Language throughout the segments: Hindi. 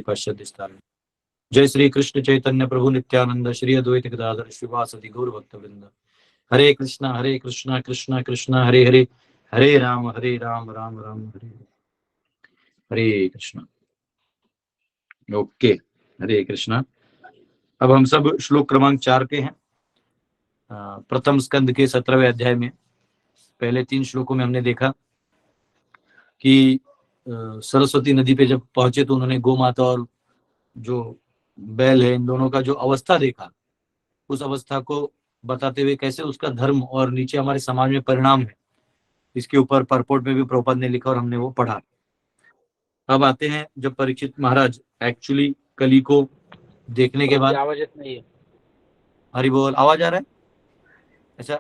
पश्चात विस्तार। जय श्री कृष्ण चैतन्य प्रभु नित्यानंद श्री अद्वैत गदाधर श्रीवासदि गौर भक्तवृंद। हरे कृष्णा कृष्णा कृष्णा हरे हरे, हरे राम राम राम हरे हरे। हरे कृष्णा। ओके, हरे कृष्णा। अब हम सब श्लोक क्रमांक 4 पे हैं, प्रथम स्कंद के 17वें अध्याय में। पहले 3 श्लोकों में हमने देखा कि सरस्वती नदी पे जब पहुंचे तो उन्होंने गौ माता और जो बैल है इन दोनों का जो अवस्था देखा, उस अवस्था को बताते हुए कैसे उसका धर्म और नीचे हमारे समाज में परिणाम है, इसके ऊपर परपोर्ट में भी प्रभुपाद ने लिखा और हमने वो पढ़ा। अब आते हैं जब परीक्षित महाराज एक्चुअली कली को देखने के बाद। आवाज नहीं है। हरि बोल, आवाज आ रहा है? अच्छा,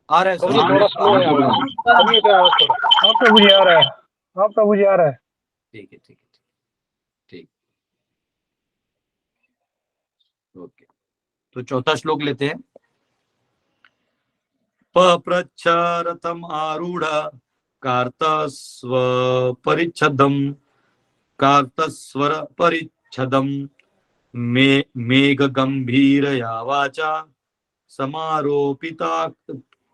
आ रहा है। थोड़ा स्लो है आवाज। हाँ प्रभु जी आ रहा है, हाँ प्रभु जी आ रहा है। ठीक है, ठीक है, ठीक। ओके, तो चौथा श्लोक लेते हैं। पप्रच्छरतम आरूढ़ कार्तस्व परिच्छदम मेघ गंभीरया वाचा समारोपिता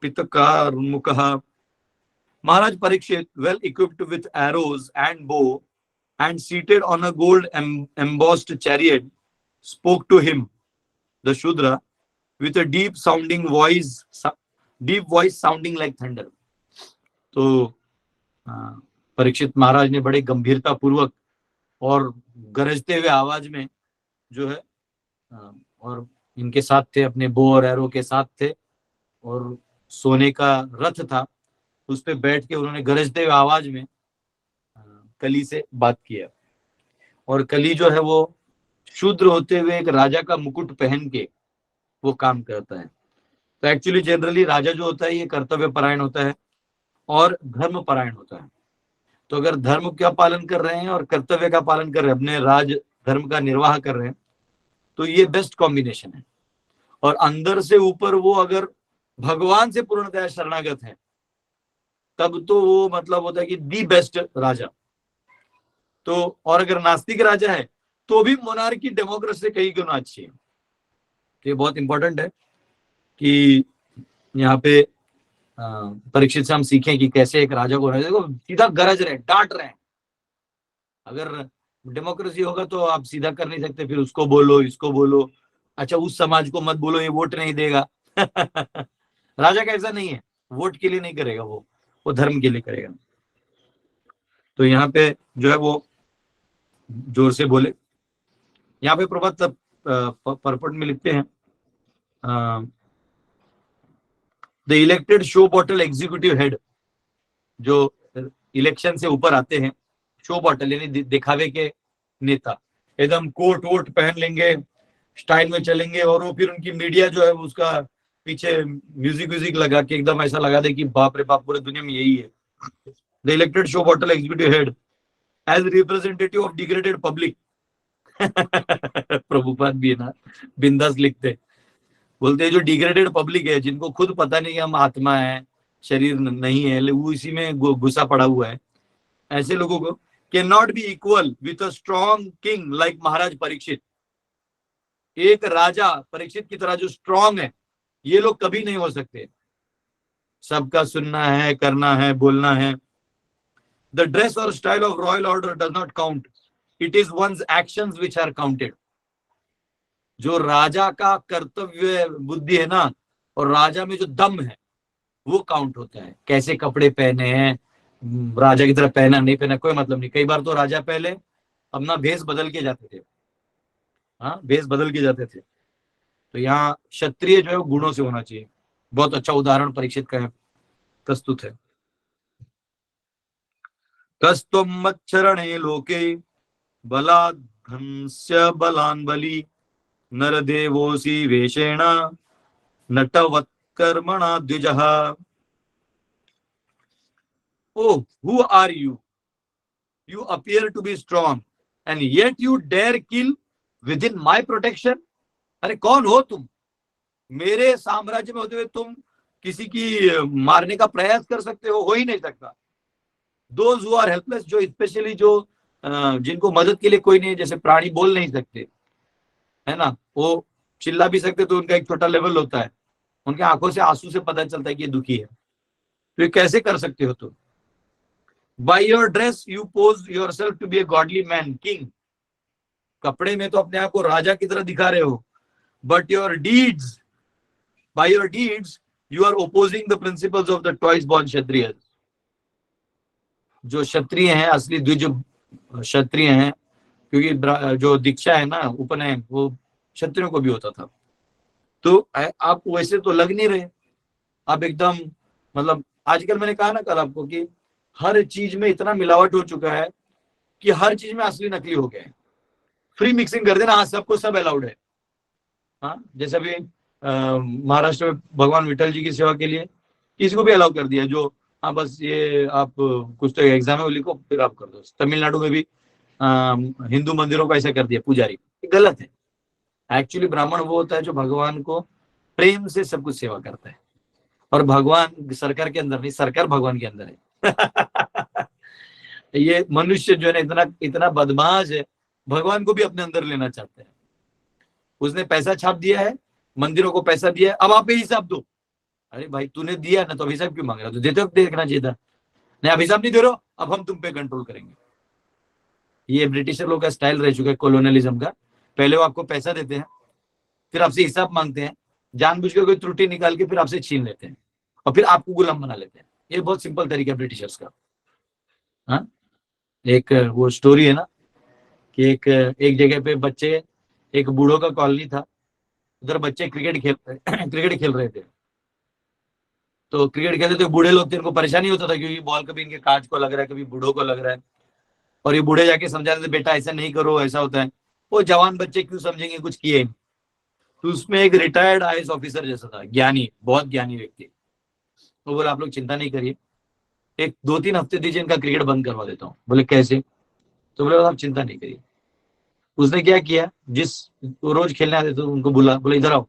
पितकारमुकः। महाराज Parikshit, well equipped with arrows and bow and seated on a gold embossed chariot, spoke to him, the Shudra, with a deep voice sounding like thunder. तो परीक्षित महाराज ने बड़े गंभीरता पूर्वक और गरजते हुए आवाज में जो है, और इनके साथ थे, अपने बो और एरो के साथ थे, और सोने का रथ था, उस पे बैठ के उन्होंने गरजते हुए आवाज में कली से बात किया। और कली जो है वो शूद्र होते हुए एक राजा का मुकुट पहन के वो काम करता है। तो एक्चुअली जनरली राजा जो होता है ये कर्तव्य परायण होता है और धर्म परायण होता है। तो अगर धर्म का पालन कर रहे हैं और कर्तव्य का पालन कर रहे हैं, अपने राज धर्म का निर्वाह कर रहे हैं, तो ये बेस्ट कॉम्बिनेशन है। और अंदर से ऊपर वो अगर भगवान से पूर्णतया शरणागत है, तब तो वो मतलब होता है कि दी बेस्ट राजा। तो और अगर नास्तिक राजा है तो भी मोनार्की डेमोक्रेसी से कई गुना अच्छी है। ये बहुत इंपॉर्टेंट है कि यहाँ पे परीक्षित से हम सीखें कि कैसे एक राजा को देखो सीधा गरज रहे, डांट रहे हैं। अगर डेमोक्रेसी होगा तो आप सीधा कर नहीं सकते, फिर उसको बोलो इसको बोलो, अच्छा उस समाज को मत बोलो, ये वोट नहीं देगा। राजा का ऐसा नहीं है, वोट के लिए नहीं करेगा, वो धर्म के लिए करेगा। तो यहाँ पे जो है वो जोर से बोले। यहाँ पे प्रभात परपट में लिखते हैं, the elected show bottle executive head, जो इलेक्शन से ऊपर आते हैं, शो बॉटल यानी दिखावे के नेता, एकदम कोट वोट पहन लेंगे, स्टाइल में चलेंगे, और वो फिर उनकी मीडिया जो है उसका पीछे म्यूजिक लगा के एकदम ऐसा लगा दे कि बाप रे बाप पूरे दुनिया में यही है। The elected show bottle executive head as representative of degraded public. Prabhupada भी है ना, बिंदास लिखते, बोलते हैं जो डिग्रेडेड पब्लिक है, जिनको खुद पता नहीं हम आत्मा है, शरीर नहीं है, वो इसी में घुसा पड़ा हुआ है, ऐसे लोगों को can not be equal with a strong king like Maharaj Parikshit. एक राजा परीक्षित की तरह जो स्ट्रॉन्ग है, ये लोग कभी नहीं हो सकते। सबका सुनना है, करना है, बोलना है। द ड्रेस और style of royal order does not count, it is one's actions which are counted. जो राजा का कर्तव्य बुद्धि है ना, और राजा में जो दम है वो काउंट होता है। कैसे कपड़े पहने हैं, राजा की तरह पहना नहीं पहना कोई मतलब नहीं। कई बार तो राजा पहले अपना भेष बदल के जाते थे, हाँ भेष बदल के जाते थे। तो यहाँ क्षत्रिय जो है गुणों से होना चाहिए। बहुत अच्छा उदाहरण परीक्षित का है, प्रस्तुत है। कस्तुम मच्छरणे लोके बलाद्धंस्य बलान बली नरदेवोसी वेशेण नटवत्कर्मणा द्विजः। Oh, who are you? You appear to be strong and yet you dare kill within my protection. अरे कौन हो तुम? मेरे साम्राज्य में होते हुए तुम किसी की मारने का प्रयास कर सकते हो ही नहीं सकता। Those who are helpless, जो स्पेशली जो जिनको मदद के लिए कोई नहीं है, जैसे प्राणी बोल नहीं सकते है ना, वो चिल्ला भी सकते तो उनका एक छोटा लेवल होता है, उनके आंखों से आंसू से पता चलता है कि ये दुखी है, तो ये कैसे कर सकते हो तुम? By your dress you pose yourself to be a godly man king, कपड़े में तो अपने आप को राजा की तरह दिखा रहे हो, but your deeds, by your deeds you are opposing the principles of the twice born kshatriya. जो क्षत्रिय हैं, असली द्विज क्षत्रिय हैं, क्योंकि जो दीक्षा है ना, उपनयन, वो क्षत्रियों को भी होता था, तो आप वैसे तो लग नहीं रहे, आप एकदम, मतलब आजकल मैंने कहा ना कल आपको कि हर चीज में इतना मिलावट हो चुका है कि हर चीज में असली नकली हो गया है, फ्री मिक्सिंग कर देना, हाँ सबको सब अलाउड है। हाँ, जैसे अभी महाराष्ट्र में भगवान विठल जी की सेवा के लिए किसी को भी अलाउ कर दिया, जो हाँ बस ये आप कुछ तो एग्जाम है वो लिखो फिर आप कर दो। तमिलनाडु में भी हिंदू मंदिरों को ऐसा कर दिया पुजारी, ये गलत है। एक्चुअली ब्राह्मण वो होता है जो भगवान को प्रेम से सब कुछ सेवा करता है, और भगवान सरकार के अंदर नहीं, सरकार भगवान के अंदर है। ये मनुष्य जो है इतना इतना बदमाश है, भगवान को भी अपने अंदर लेना चाहते हैं। उसने पैसा छाप दिया है, मंदिरों को पैसा दिया है, अब आप ही हिसाब दो। अरे भाई तूने दिया ना, तो अभिशाप क्यों मांग रहा? तो देते वक्त देखना चाहिए था, नहीं अभिशाप नहीं दे रहे हो, अब हम तुम पे कंट्रोल करेंगे। ये ब्रिटिशर लोग का स्टाइल रह चुका है कोलोनियलिज्म का, पहले वो आपको पैसा देते हैं, फिर आपसे हिसाब मांगते हैं, जानबूझकर कोई त्रुटि निकाल के फिर आपसे छीन लेते हैं, और फिर आपको गुलाम बना लेते हैं। ये बहुत सिंपल तरीका है ब्रिटिशर्स का। हाँ, एक वो स्टोरी है ना कि एक जगह पे बच्चे, एक बूढ़ों का कॉलोनी था, उधर बच्चे क्रिकेट खेल रहे थे। तो क्रिकेट खेलते थे, बूढ़े लोग थे, इनको परेशानी होता था क्योंकि बॉल कभी इनके कांच को लग रहा है, कभी बूढ़ों को लग रहा है, और ये बूढ़े जाके समझाते थे बेटा ऐसा नहीं करो, ऐसा होता है। वो जवान बच्चे क्यों समझेंगे, कुछ किए। तो उसमें एक रिटायर्ड आईएएस ऑफिसर जैसा था, ज्ञानी, बहुत ज्ञानी व्यक्ति। वो बोला आप लोग चिंता नहीं करिए, एक 2-3 हफ्ते दीजिए, इनका क्रिकेट बंद करवा देता हूँ। बोले कैसे? तो बोले आप चिंता नहीं करिए। उसने क्या किया, जिस वो रोज खेलने आते थे उनको बुला, बोले इधर आओ।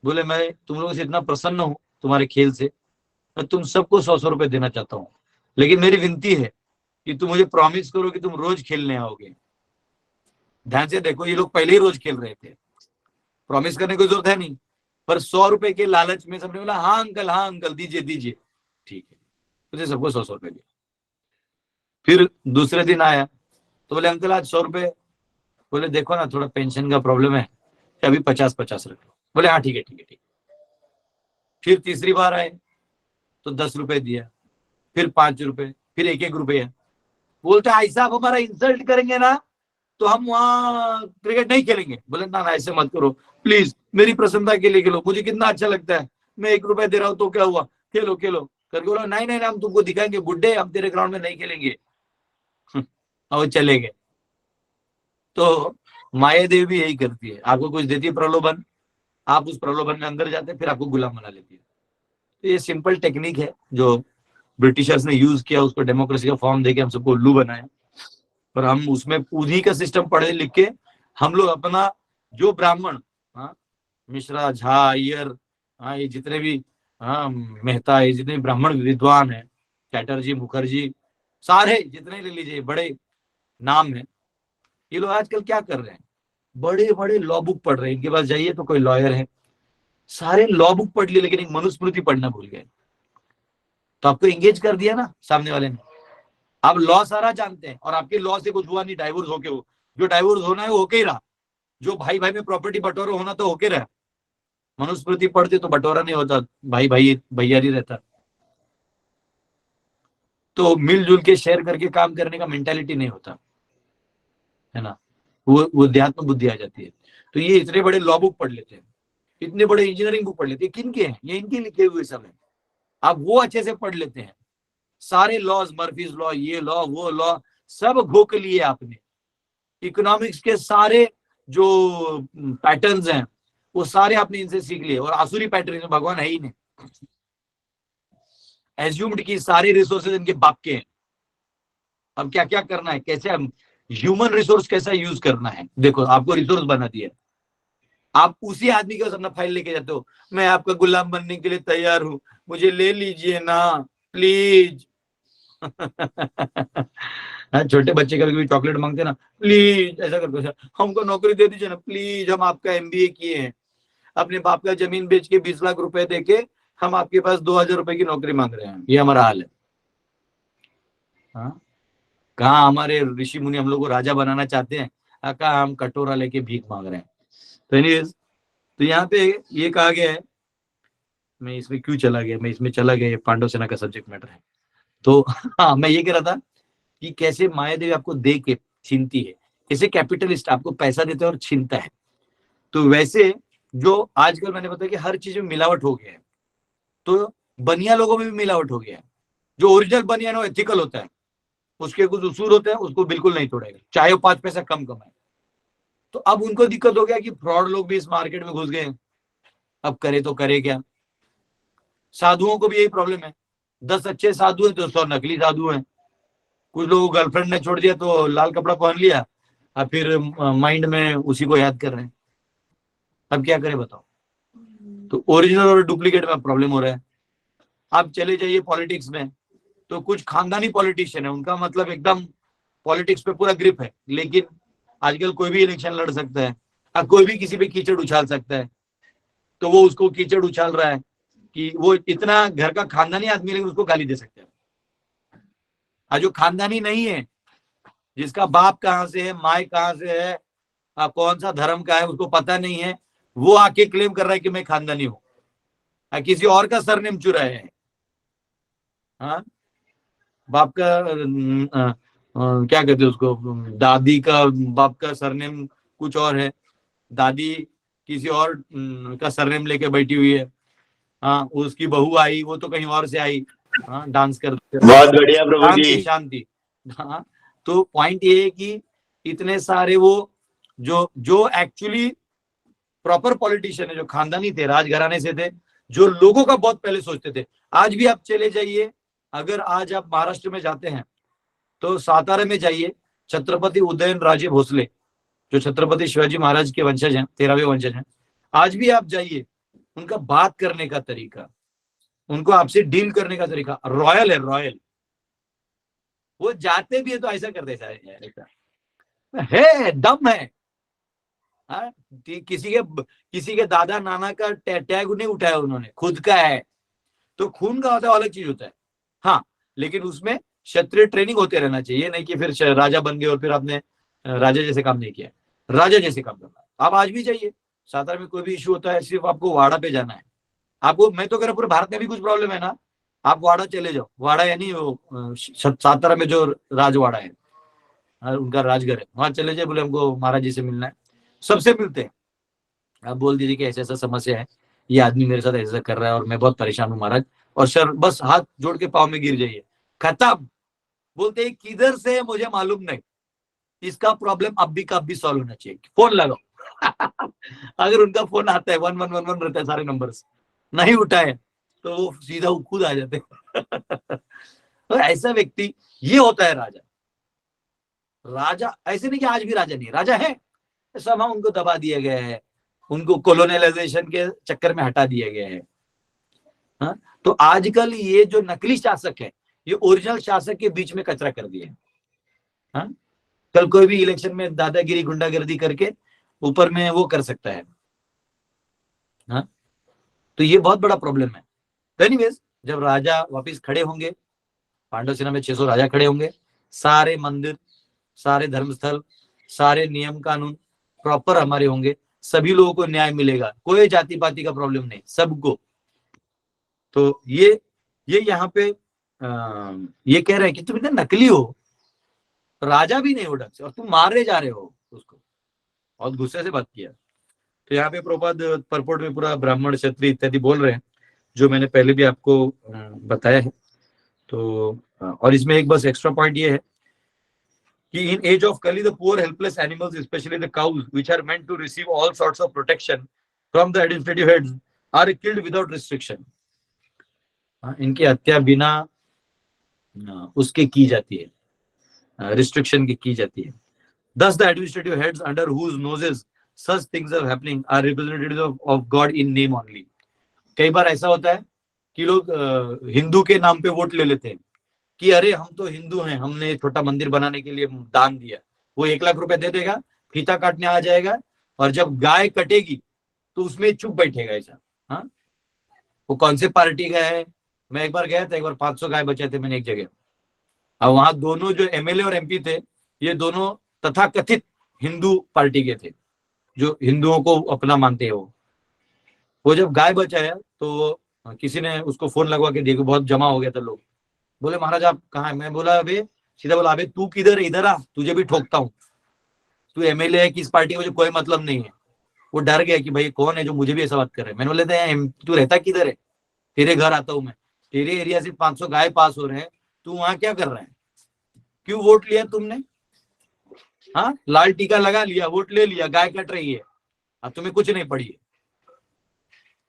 बोले मैं तुम लोगों से इतना प्रसन्न हूँ तुम्हारे खेल से, मैं तुम सबको 100-100 रुपए देना चाहता हूँ, लेकिन मेरी विनती है कि तुम मुझे प्रॉमिस करो कि तुम रोज खेलने आओगे। ध्यान से देखो, ये लोग पहले ही रोज खेल रहे थे, प्रॉमिस करने की जरूरत है नहीं, पर 100 रुपए के लालच में सबने बोला हाँ अंकल दीजिए दीजिए, ठीक है। मुझे सबको 100-100 रुपए दिए। फिर दूसरे दिन आया तो बोले अंकल आज 100 रुपए। बोले देखो ना थोड़ा पेंशन का प्रॉब्लम है, अभी 50-50 रखो। बोले हाँ ठीक है ठीक है ठीक। फिर तीसरी बार आए तो 10 रुपए दिया, फिर 5 रुपए, फिर 1-1 रुपया। बोलते ऐसा आप हमारा इंसल्ट करेंगे ना तो हम वहां क्रिकेट नहीं खेलेंगे। बोले ना ना ऐसे मत करो प्लीज, मेरी प्रसन्नता के लिए खेलो, मुझे कितना अच्छा लगता है, मैं 1 रुपया दे रहा हूँ तो क्या हुआ, खेलो खेलो करके। बोला नहीं नहीं हम तुमको दिखाएंगे बुड्ढे, हम तेरे ग्राउंड में नहीं खेलेंगे। और चले गए। तो माया देवी भी यही करती है, आपको कुछ देती है प्रलोभन, आप उस प्रलोभन में अंदर जाते हैं, फिर आपको गुलाम बना लेती है। तो ये सिंपल टेक्निक है जो ब्रिटिशर्स ने यूज किया, उसको डेमोक्रेसी का फॉर्म देके हम सबको उल्लू बनाया, पर हम उसमें उन्हीं का सिस्टम पढ़े लिख के हम लोग अपना जो ब्राह्मण, हाँ मिश्रा झा अय्यर, हाँ ये जितने भी, हाँ मेहता, ये जितने ब्राह्मण विद्वान है, चैटर्जी मुखर्जी, सारे जितने ले लीजिए बड़े नाम है, ये लोग आजकल क्या कर रहे हैं, बड़े बड़े लॉ बुक पढ़ रहे हैं। इनके पास जाइए तो कोई लॉयर है, सारे लॉ बुक पढ़ लिए लेकिन एक मनुस्मृति पढ़ना भूल गए। तो आपको एंगेज कर दिया ना सामने वाले ने, आप लॉ सारा जानते हैं और आपके लॉ से कुछ हुआ नहीं, डाइवोर्स होके हो, जो डाइवोर्स होना है वो होके ही रहा, जो भाई भाई में प्रॉपर्टी बंटवारा होना तो होके रहा। मनुस्मृति पढ़ते तो बंटवारा नहीं होता, भाई भाई भैयारी रहता। तो मिलजुल के शेयर करके काम करने का मेंटालिटी नहीं होता है ना, वो अध्यात्म बुद्धि आ जाती है। तो ये इतने बड़े लॉ बुक पढ़ लेते हैं, इतने बड़े इंजीनियरिंग बुक पढ़ लेते हैं, किन के हैं ये? इनके लिखे हुए सब है। आप वो अच्छे से पढ़ लेते हैं, सारे लॉज, मर्फीज लॉ, ये लॉ वो लॉ सब घोक लिए आपने। इकोनॉमिक्स के सारे जो पैटर्न्स हैं वो सारे आपने इनसे सीख लिए, और आसुरी पैटर्न, भगवान है ही नहीं, एज्यूम्ड की सारी रिसोर्सेज इनके बाप के हैं। अब क्या क्या करना है, कैसे हम ह्यूमन रिसोर्स कैसा यूज करना है, देखो आपको रिसोर्स बना दिया, आप उसी आदमी के पास अपना फाइल लेके जाते हो, मैं आपका गुलाम बनने के लिए तैयार हूं, मुझे ले लीजिए ना प्लीज। छोटे बच्चे कभी कभी चॉकलेट मांगते ना, प्लीज ऐसा करके, हमको नौकरी दे दीजिए ना प्लीज, हम आपका MBA किए हैं, अपने बाप का जमीन बेच के 20 लाख रुपए देके हम आपके पास 2000 रुपए की नौकरी मांग रहे हैं, ये हमारा हाल है। हाँ, कहाँ हमारे ऋषि मुनि हम लोग को राजा बनाना चाहते हैं, कहाँ हम कटोरा लेके भीख मांग रहे हैं। तो एनीवेज, तो यहाँ पे ये कहा गया है, मैं इसमें क्यों चला गया, मैं इसमें चला गया, पांडव सेना का सब्जेक्ट मैटर है। तो हाँ, मैं ये कह रहा था कि कैसे माया देवी आपको दे के छीनती है, कैसे कैपिटलिस्ट आपको पैसा देता है और छीनता है। तो वैसे जो आजकल मैंने बताया कि हर चीज में मिलावट हो गया है, तो बनिया लोगों में भी मिलावट हो गया है। जो ओरिजिनल बनिया ना एथिकल होता है, उसके कुछ उसूल होते हैं, उसको बिल्कुल नहीं तोड़ेगा, चाहे वो 5 पैसा कम कमाए। तो अब उनको दिक्कत हो गया कि फ्रॉड लोग भी इस मार्केट में घुस गए, अब करे तो करे क्या। साधुओं को भी यही प्रॉब्लम है, 10 अच्छे साधु हैं तो 100 नकली साधु हैं। कुछ लोग गर्लफ्रेंड ने छोड़ दिया तो लाल कपड़ा पहन लिया, अब फिर माइंड में उसी को याद कर रहे हैं। अब क्या करें बताओ। तो ओरिजिनल और डुप्लीकेट में प्रॉब्लम हो रहा है। आप चले जाइए पॉलिटिक्स में, तो कुछ खानदानी पॉलिटिशियन है, उनका मतलब एकदम पॉलिटिक्स पे पूरा ग्रिप है, लेकिन आजकल कोई भी इलेक्शन लड़ सकता है, अब कोई भी किसी पे कीचड़ उछाल सकता है, तो वो उसको कीचड़ उछाल रहा है कि वो इतना घर का खानदानी आदमी, लेकिन उसको गाली दे सकते हैं। और जो खानदानी नहीं है, जिसका बाप कहाँ से है, माए कहाँ से है, कौन सा धर्म का है, उसको पता नहीं है, वो आके क्लेम कर रहा है कि मैं खानदानी हूं, किसी और का सरनेम चुरा है। हाँ, बाप का क्या कहते हैं उसको, दादी का बाप का सरनेम कुछ और है, दादी किसी और का सरनेम लेके बैठी हुई है। हाँ, उसकी बहू आई, वो तो कहीं और से आई, हाँ, डांस करते। बहुत बढ़िया प्रभु जी। शांति। हाँ, तो पॉइंट ये है कि इतने सारे वो जो एक्चुअली प्रॉपर पॉलिटिशियन है, जो खानदानी थे, राजघराने से थे, जो लोगों का बहुत पहले सोचते थे। आज भी आप चले जाइए, अगर आज आप महाराष्ट्र में जाते हैं तो सातारा में जाइए, छत्रपति उदयन राजे भोसले जो छत्रपति शिवाजी महाराज के वंशज हैं, 13वें वंशज हैं, आज भी आप जाइए, उनका बात करने का तरीका, उनको आपसे डील करने का तरीका रॉयल है, रॉयल। वो जाते भी है तो ऐसा करते है, दम है। हाँ, किसी के दादा नाना का टैग नहीं उठाया उन्होंने, खुद का है। तो खून का होता है, अलग चीज होता है। हाँ, लेकिन उसमें क्षत्रिय ट्रेनिंग होते रहना चाहिए, नहीं कि फिर राजा बन गए और फिर आपने राजा जैसे काम नहीं किया। राजा जैसे काम करना। आप आज भी जाइए, सातारा में कोई भी इश्यू होता है, सिर्फ आपको वाड़ा पे जाना है। आपको, मैं तो कह रहा पूरे भारत में भी कुछ प्रॉब्लम है ना, आप वाड़ा चले जाओ। वाड़ा यानी वो सातारा में जो राजवाड़ा है, उनका राजघर है, वहां चले जाए, बोले हमको महाराज जी से मिलना है, सबसे मिलते हैं। आप बोल दीजिए कि ऐसा ऐसा समस्या है, ये आदमी मेरे साथ ऐसा कर रहा है और मैं बहुत परेशान हूँ महाराज, और सर बस हाथ जोड़ के पाँव में गिर जाइए, खत्म। बोलते हैं किधर से मुझे मालूम नहीं, इसका प्रॉब्लम अब भी कब भी सॉल्व होना चाहिए, फोन लगाओ। अगर उनका फोन आता है 1111 रहता है सारे नंबर, नहीं उठाए तो वो सीधा खुद आ जाते हैं। तो ऐसा व्यक्ति ये होता है राजा। राजा ऐसे नहीं कि आज भी राजा नहीं, राजा है, सब हम उनको दबा दिया गया है, उनको कोलोनियलाइजेशन के चक्कर में हटा दिया गया है। हाँ? तो आजकल ये जो नकली शासक है, ये ओरिजिनल शासक के बीच में कचरा कर दिया है। हाँ? कल कोई भी इलेक्शन में दादागिरी गुंडागर्दी करके ऊपर में वो कर सकता है। हाँ? तो ये बहुत बड़ा प्रॉब्लम है। एनीवेज, जब राजा वापिस खड़े होंगे, पांडव सेना में 600 राजा खड़े होंगे, सारे मंदिर, सारे धर्मस्थल, सारे नियम कानून प्रॉपर हमारे होंगे, सभी लोगों को न्याय मिलेगा, कोई जाति पाति का प्रॉब्लम नहीं, सबको। तो ये यहाँ पे ये कह रहे हैं कि तुम इतने नकली हो, राजा भी नहीं हो ढंग से, और तुम मारे जा रहे हो उसको। बहुत गुस्से से बात किया। तो यहाँ पे प्रभुपाद परपोर्ट में पूरा ब्राह्मण क्षत्रिय इत्यादि बोल रहे हैं, जो मैंने पहले भी आपको बताया है। तो और इसमें एक बस एक्स्ट्रा पॉइंट ये है कि in age of Kali, the poor helpless animals, especially the cows, which are meant to receive all sorts of protection from the administrative heads, are killed without restriction. इनकी हत्या बिना उसके की जाती है, रिस्ट्रिक्शन की जाती है। Thus the administrative heads under whose noses such things are happening are representatives of God in name only. कई बार ऐसा होता है कि लोग हिंदू के नाम पे वोट ले लेते हैं, कि अरे हम तो हिंदू हैं, हमने छोटा मंदिर बनाने के लिए दान दिया, वो 1 लाख रुपए दे देगा, फीता काटने आ जाएगा, और जब गाय कटेगी तो उसमें चुप बैठेगा ऐसा। हाँ, वो कौन से पार्टी का है? मैं एक बार गया था, एक बार 500 गाय बचे थे मैंने एक जगह। अब वहां दोनों जो एमएलए और एमपी थे, ये दोनों तथाकथित हिंदू पार्टी के थे, जो हिंदुओं को अपना मानते हैं। वो जब गाय बचाया तो किसी ने उसको फोन लगवा के देखो, बहुत जमा हो गया था लोग। बोले महाराज आप कहाँ है? मैं बोला अबे, सीधा बोला अबे तू किधर है, इधर आ, तुझे भी ठोकता हूँ। तू एमएलए है, किस पार्टी का, मुझे कोई मतलब नहीं है। वो डर गया कि भाई कौन है जो मुझे भी ऐसा बात कर रहा है। मैंने बोले तू रहता किधर है? तेरे घर आता हूँ मैं, तेरे एरिया से 500 गाय पास हो रहे हैं, तू वहां क्या कर रहा है? क्यों वोट लिया तुमने? हाँ, लाल टीका लगा लिया, वोट ले लिया, गाय कट रही है, अब तुम्हें कुछ नहीं पड़ी है।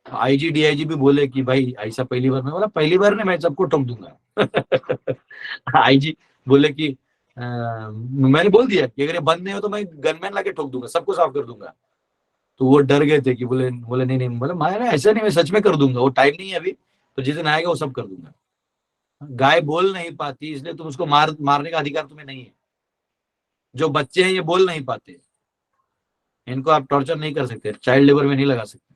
आईजी डीआईजी भी बोले कि भाई ऐसा पहली बार। मैं बोला पहली बार नहीं, मैं सबको ठोक दूंगा। आईजी बोले कि मैंने बोल दिया कि अगर ये बंद नहीं हो तो मैं गनमैन लाके ठोक दूंगा, सबको साफ कर दूंगा। तो वो डर गए थे कि बोले बोले नहीं नहीं, बोले मैं ऐसा नहीं, मैं सच में कर दूंगा, वो टाइम नहीं है अभी, तो जिस दिन आएगा वो सब कर दूंगा। गाय बोल नहीं पाती इसलिए तुम उसको मारने का अधिकार तुम्हें नहीं है। जो बच्चे हैं ये बोल नहीं पाते, इनको आप टॉर्चर नहीं कर सकते, चाइल्ड लेबर में नहीं लगा सकते।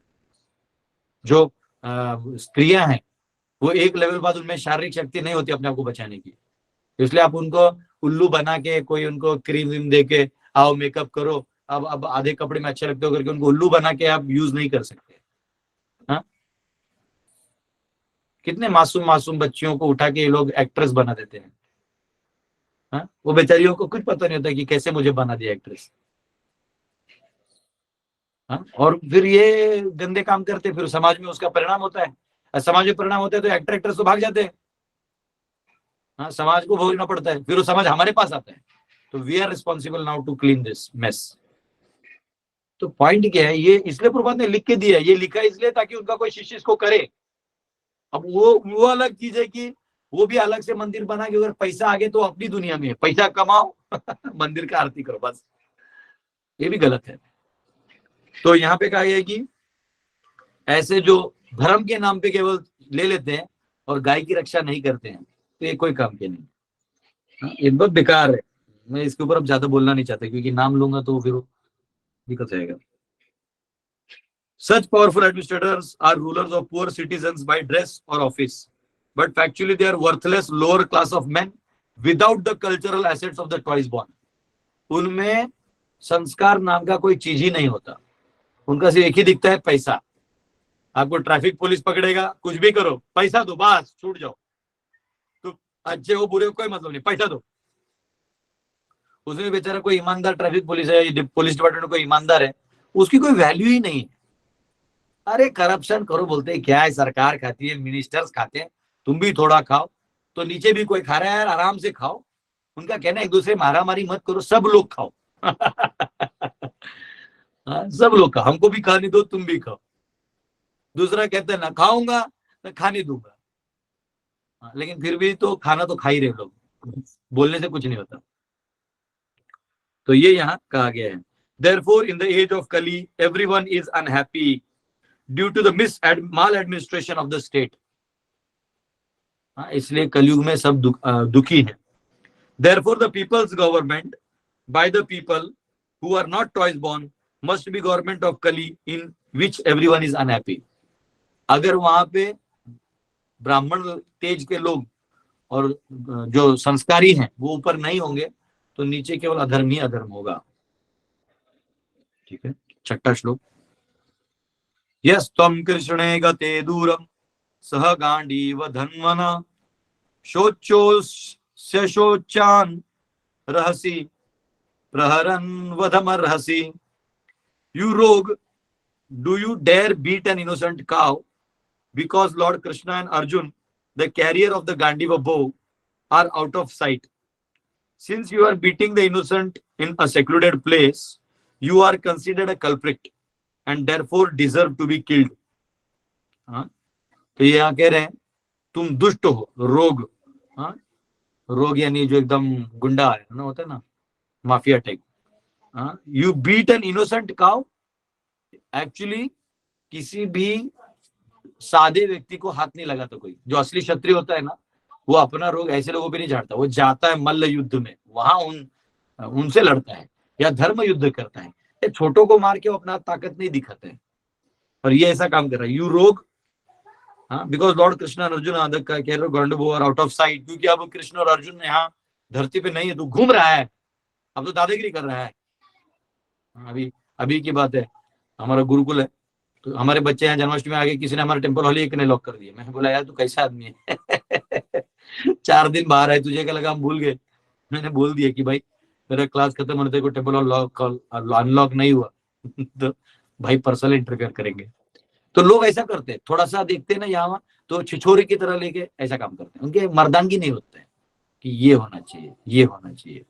जो स्त्रियां हैं वो एक लेवल बाद उनमें शारीरिक शक्ति नहीं होती अपने आप को बचाने की, इसलिए आप उनको उल्लू बना के, कोई उनको क्रीम व्रीम दे के आओ मेकअप करो, अब आधे कपड़े में अच्छे लगते हो करके उनको उल्लू बना के आप यूज नहीं कर सकते। हाँ, कितने मासूम मासूम बच्चियों को उठा के ये लोग एक्ट्रेस बना देते हैं। हाँ, वो बेचारियों को कुछ पता नहीं होता कि कैसे मुझे बना दिया एक्ट्रेस। हाँ, और फिर ये गंदे काम करते, फिर समाज में उसका परिणाम होता है, और समाज में परिणाम होता है तो एक्टर एक्ट्रेस तो भाग जाते हैं। हाँ, समाज को भोगना पड़ता है, फिर वो समाज हमारे पास आता है। तो we are responsible now to clean this mess. तो पॉइंट क्या है, ये इसलिए प्रभात ने लिख के दिया, ये लिखा इसलिए ताकि उनका कोई शिष्य इसको करे। अब वो अलग चीज है कि वो भी अलग से मंदिर बना के अगर पैसा आगे तो अपनी दुनिया में है, पैसा कमाओ मंदिर का आरती करो बस, ये भी गलत है। तो यहाँ पे कहा गया है कि ऐसे जो धर्म के नाम पे केवल ले लेते हैं और गाय की रक्षा नहीं करते हैं, तो ये कोई काम के नहीं। ये बहुत बेकार है। मैं इसके ऊपर अब ज्यादा बोलना नहीं चाहता, क्योंकि नाम लूंगा तो फिर दिक्कत जाएगा। Such powerful administrators are rulers of poor citizens by dress or office, but factually they are worthless lower class of men without the cultural assets of the twice born. उनमें संस्कार नाम का कोई चीज ही नहीं होता, उनका सिर्फ एक ही दिखता है, पैसा। आपको ट्रैफिक पुलिस पकड़ेगा, कुछ भी करो, पैसा दो, बस छूट जाओ। तो अच्छे हो बुरे हो कोई मतलब नहीं, पैसा दो। उसमें बेचारा कोई ईमानदार ट्रैफिक पुलिस है, पुलिस डिपार्टमेंट कोई ईमानदार है, उसकी कोई वैल्यू ही नहीं है। अरे करप्शन करो बोलते हैं, क्या है, सरकार खाती है, मिनिस्टर्स खाते हैं, तुम भी थोड़ा खाओ। तो नीचे भी कोई खा रहा है यार, आराम से खाओ। उनका कहना है एक दूसरे मारामारी मत करो, सब लोग खाओ। सब लोग खाओ, हमको भी खाने दो, तुम भी खाओ। दूसरा कहता है ना खाऊंगा ना खाने दूंगा, लेकिन फिर भी तो खाना तो खा ही रहे लोग, बोलने से कुछ नहीं होता। तो ये यहाँ कहा गया है, therefore in the age of Kali everyone is unhappy due to the maladministration of the state. इसलिए कलयुग में सब दुखी है। Therefore the people's government by the people who are not twice born must be government of Kali in which everyone is unhappy. अगर वहां पे ब्राह्मण तेज के लोग और जो संस्कारी हैं वो ऊपर नहीं होंगे तो नीचे केवल अधर्म ही अधर्म होगा। ठीक है, 6वां श्लोक। यस्त्वं कृष्णे गते दूरम सह Gandiv धन्वना शोच्योस्य शोचान रहसि प्रहरन वधमर्हसि। You rogue, do you dare beat an innocent cow because Lord Krishna and Arjun, the carrier of the Gandiva bow, are out of sight? Since you are beating the innocent in a secluded place, you are considered a culprit and therefore deserve to be killed. तो ये यहाँ कह रहे हैं तुम दुष्ट हो, रोग। रोग यानी जो एकदम गुंडा है ना, होता है ना, mafia type. You beat an innocent cow, actually किसी भी सादे व्यक्ति को हाथ नहीं लगाता कोई। जो असली क्षत्रिय होता है ना, वो अपना रोग ऐसे लोगों पे नहीं झाड़ता, वो जाता है मल्ल युद्ध में, वहां उनसे लड़ता है या धर्म युद्ध करता है। ये छोटों को मार के वो अपना ताकत नहीं दिखाते हैं, और ये ऐसा काम कर रहा है। यू रोग, हाँ, because Lord Krishna and Arjun आदि का कह रहे हो आर आउट ऑफ साइट, क्योंकि अब कृष्ण और अर्जुन यहाँ धरती पे नहीं है, तो घूम रहा है, अब तो दादागिरी कर रहा है। अभी अभी की बात है, हमारा गुरुकुल है, तो हमारे बच्चे यहाँ जन्माष्टमी आगे किसी ने हमारा टेम्पल हॉल एक ने लॉक कर दिया। मैंने बोला यार तू कैसा आदमी है 4 दिन बाहर है, तुझे क्या लगा हम भूल गए। मैंने बोल दिया कि भाई मेरा क्लास खत्म होने तक टेम्पल हॉल अनलॉक नहीं हुआ तो भाई पर्सनल इंटरफेयर करेंगे। तो लोग ऐसा करते हैं, थोड़ा सा देखते हैं ना यहाँ तो छिछोरे की तरह लेके ऐसा काम करते हैं, उनके मर्दांगी नहीं होते हैं कि ये होना चाहिए, ये होना चाहिए,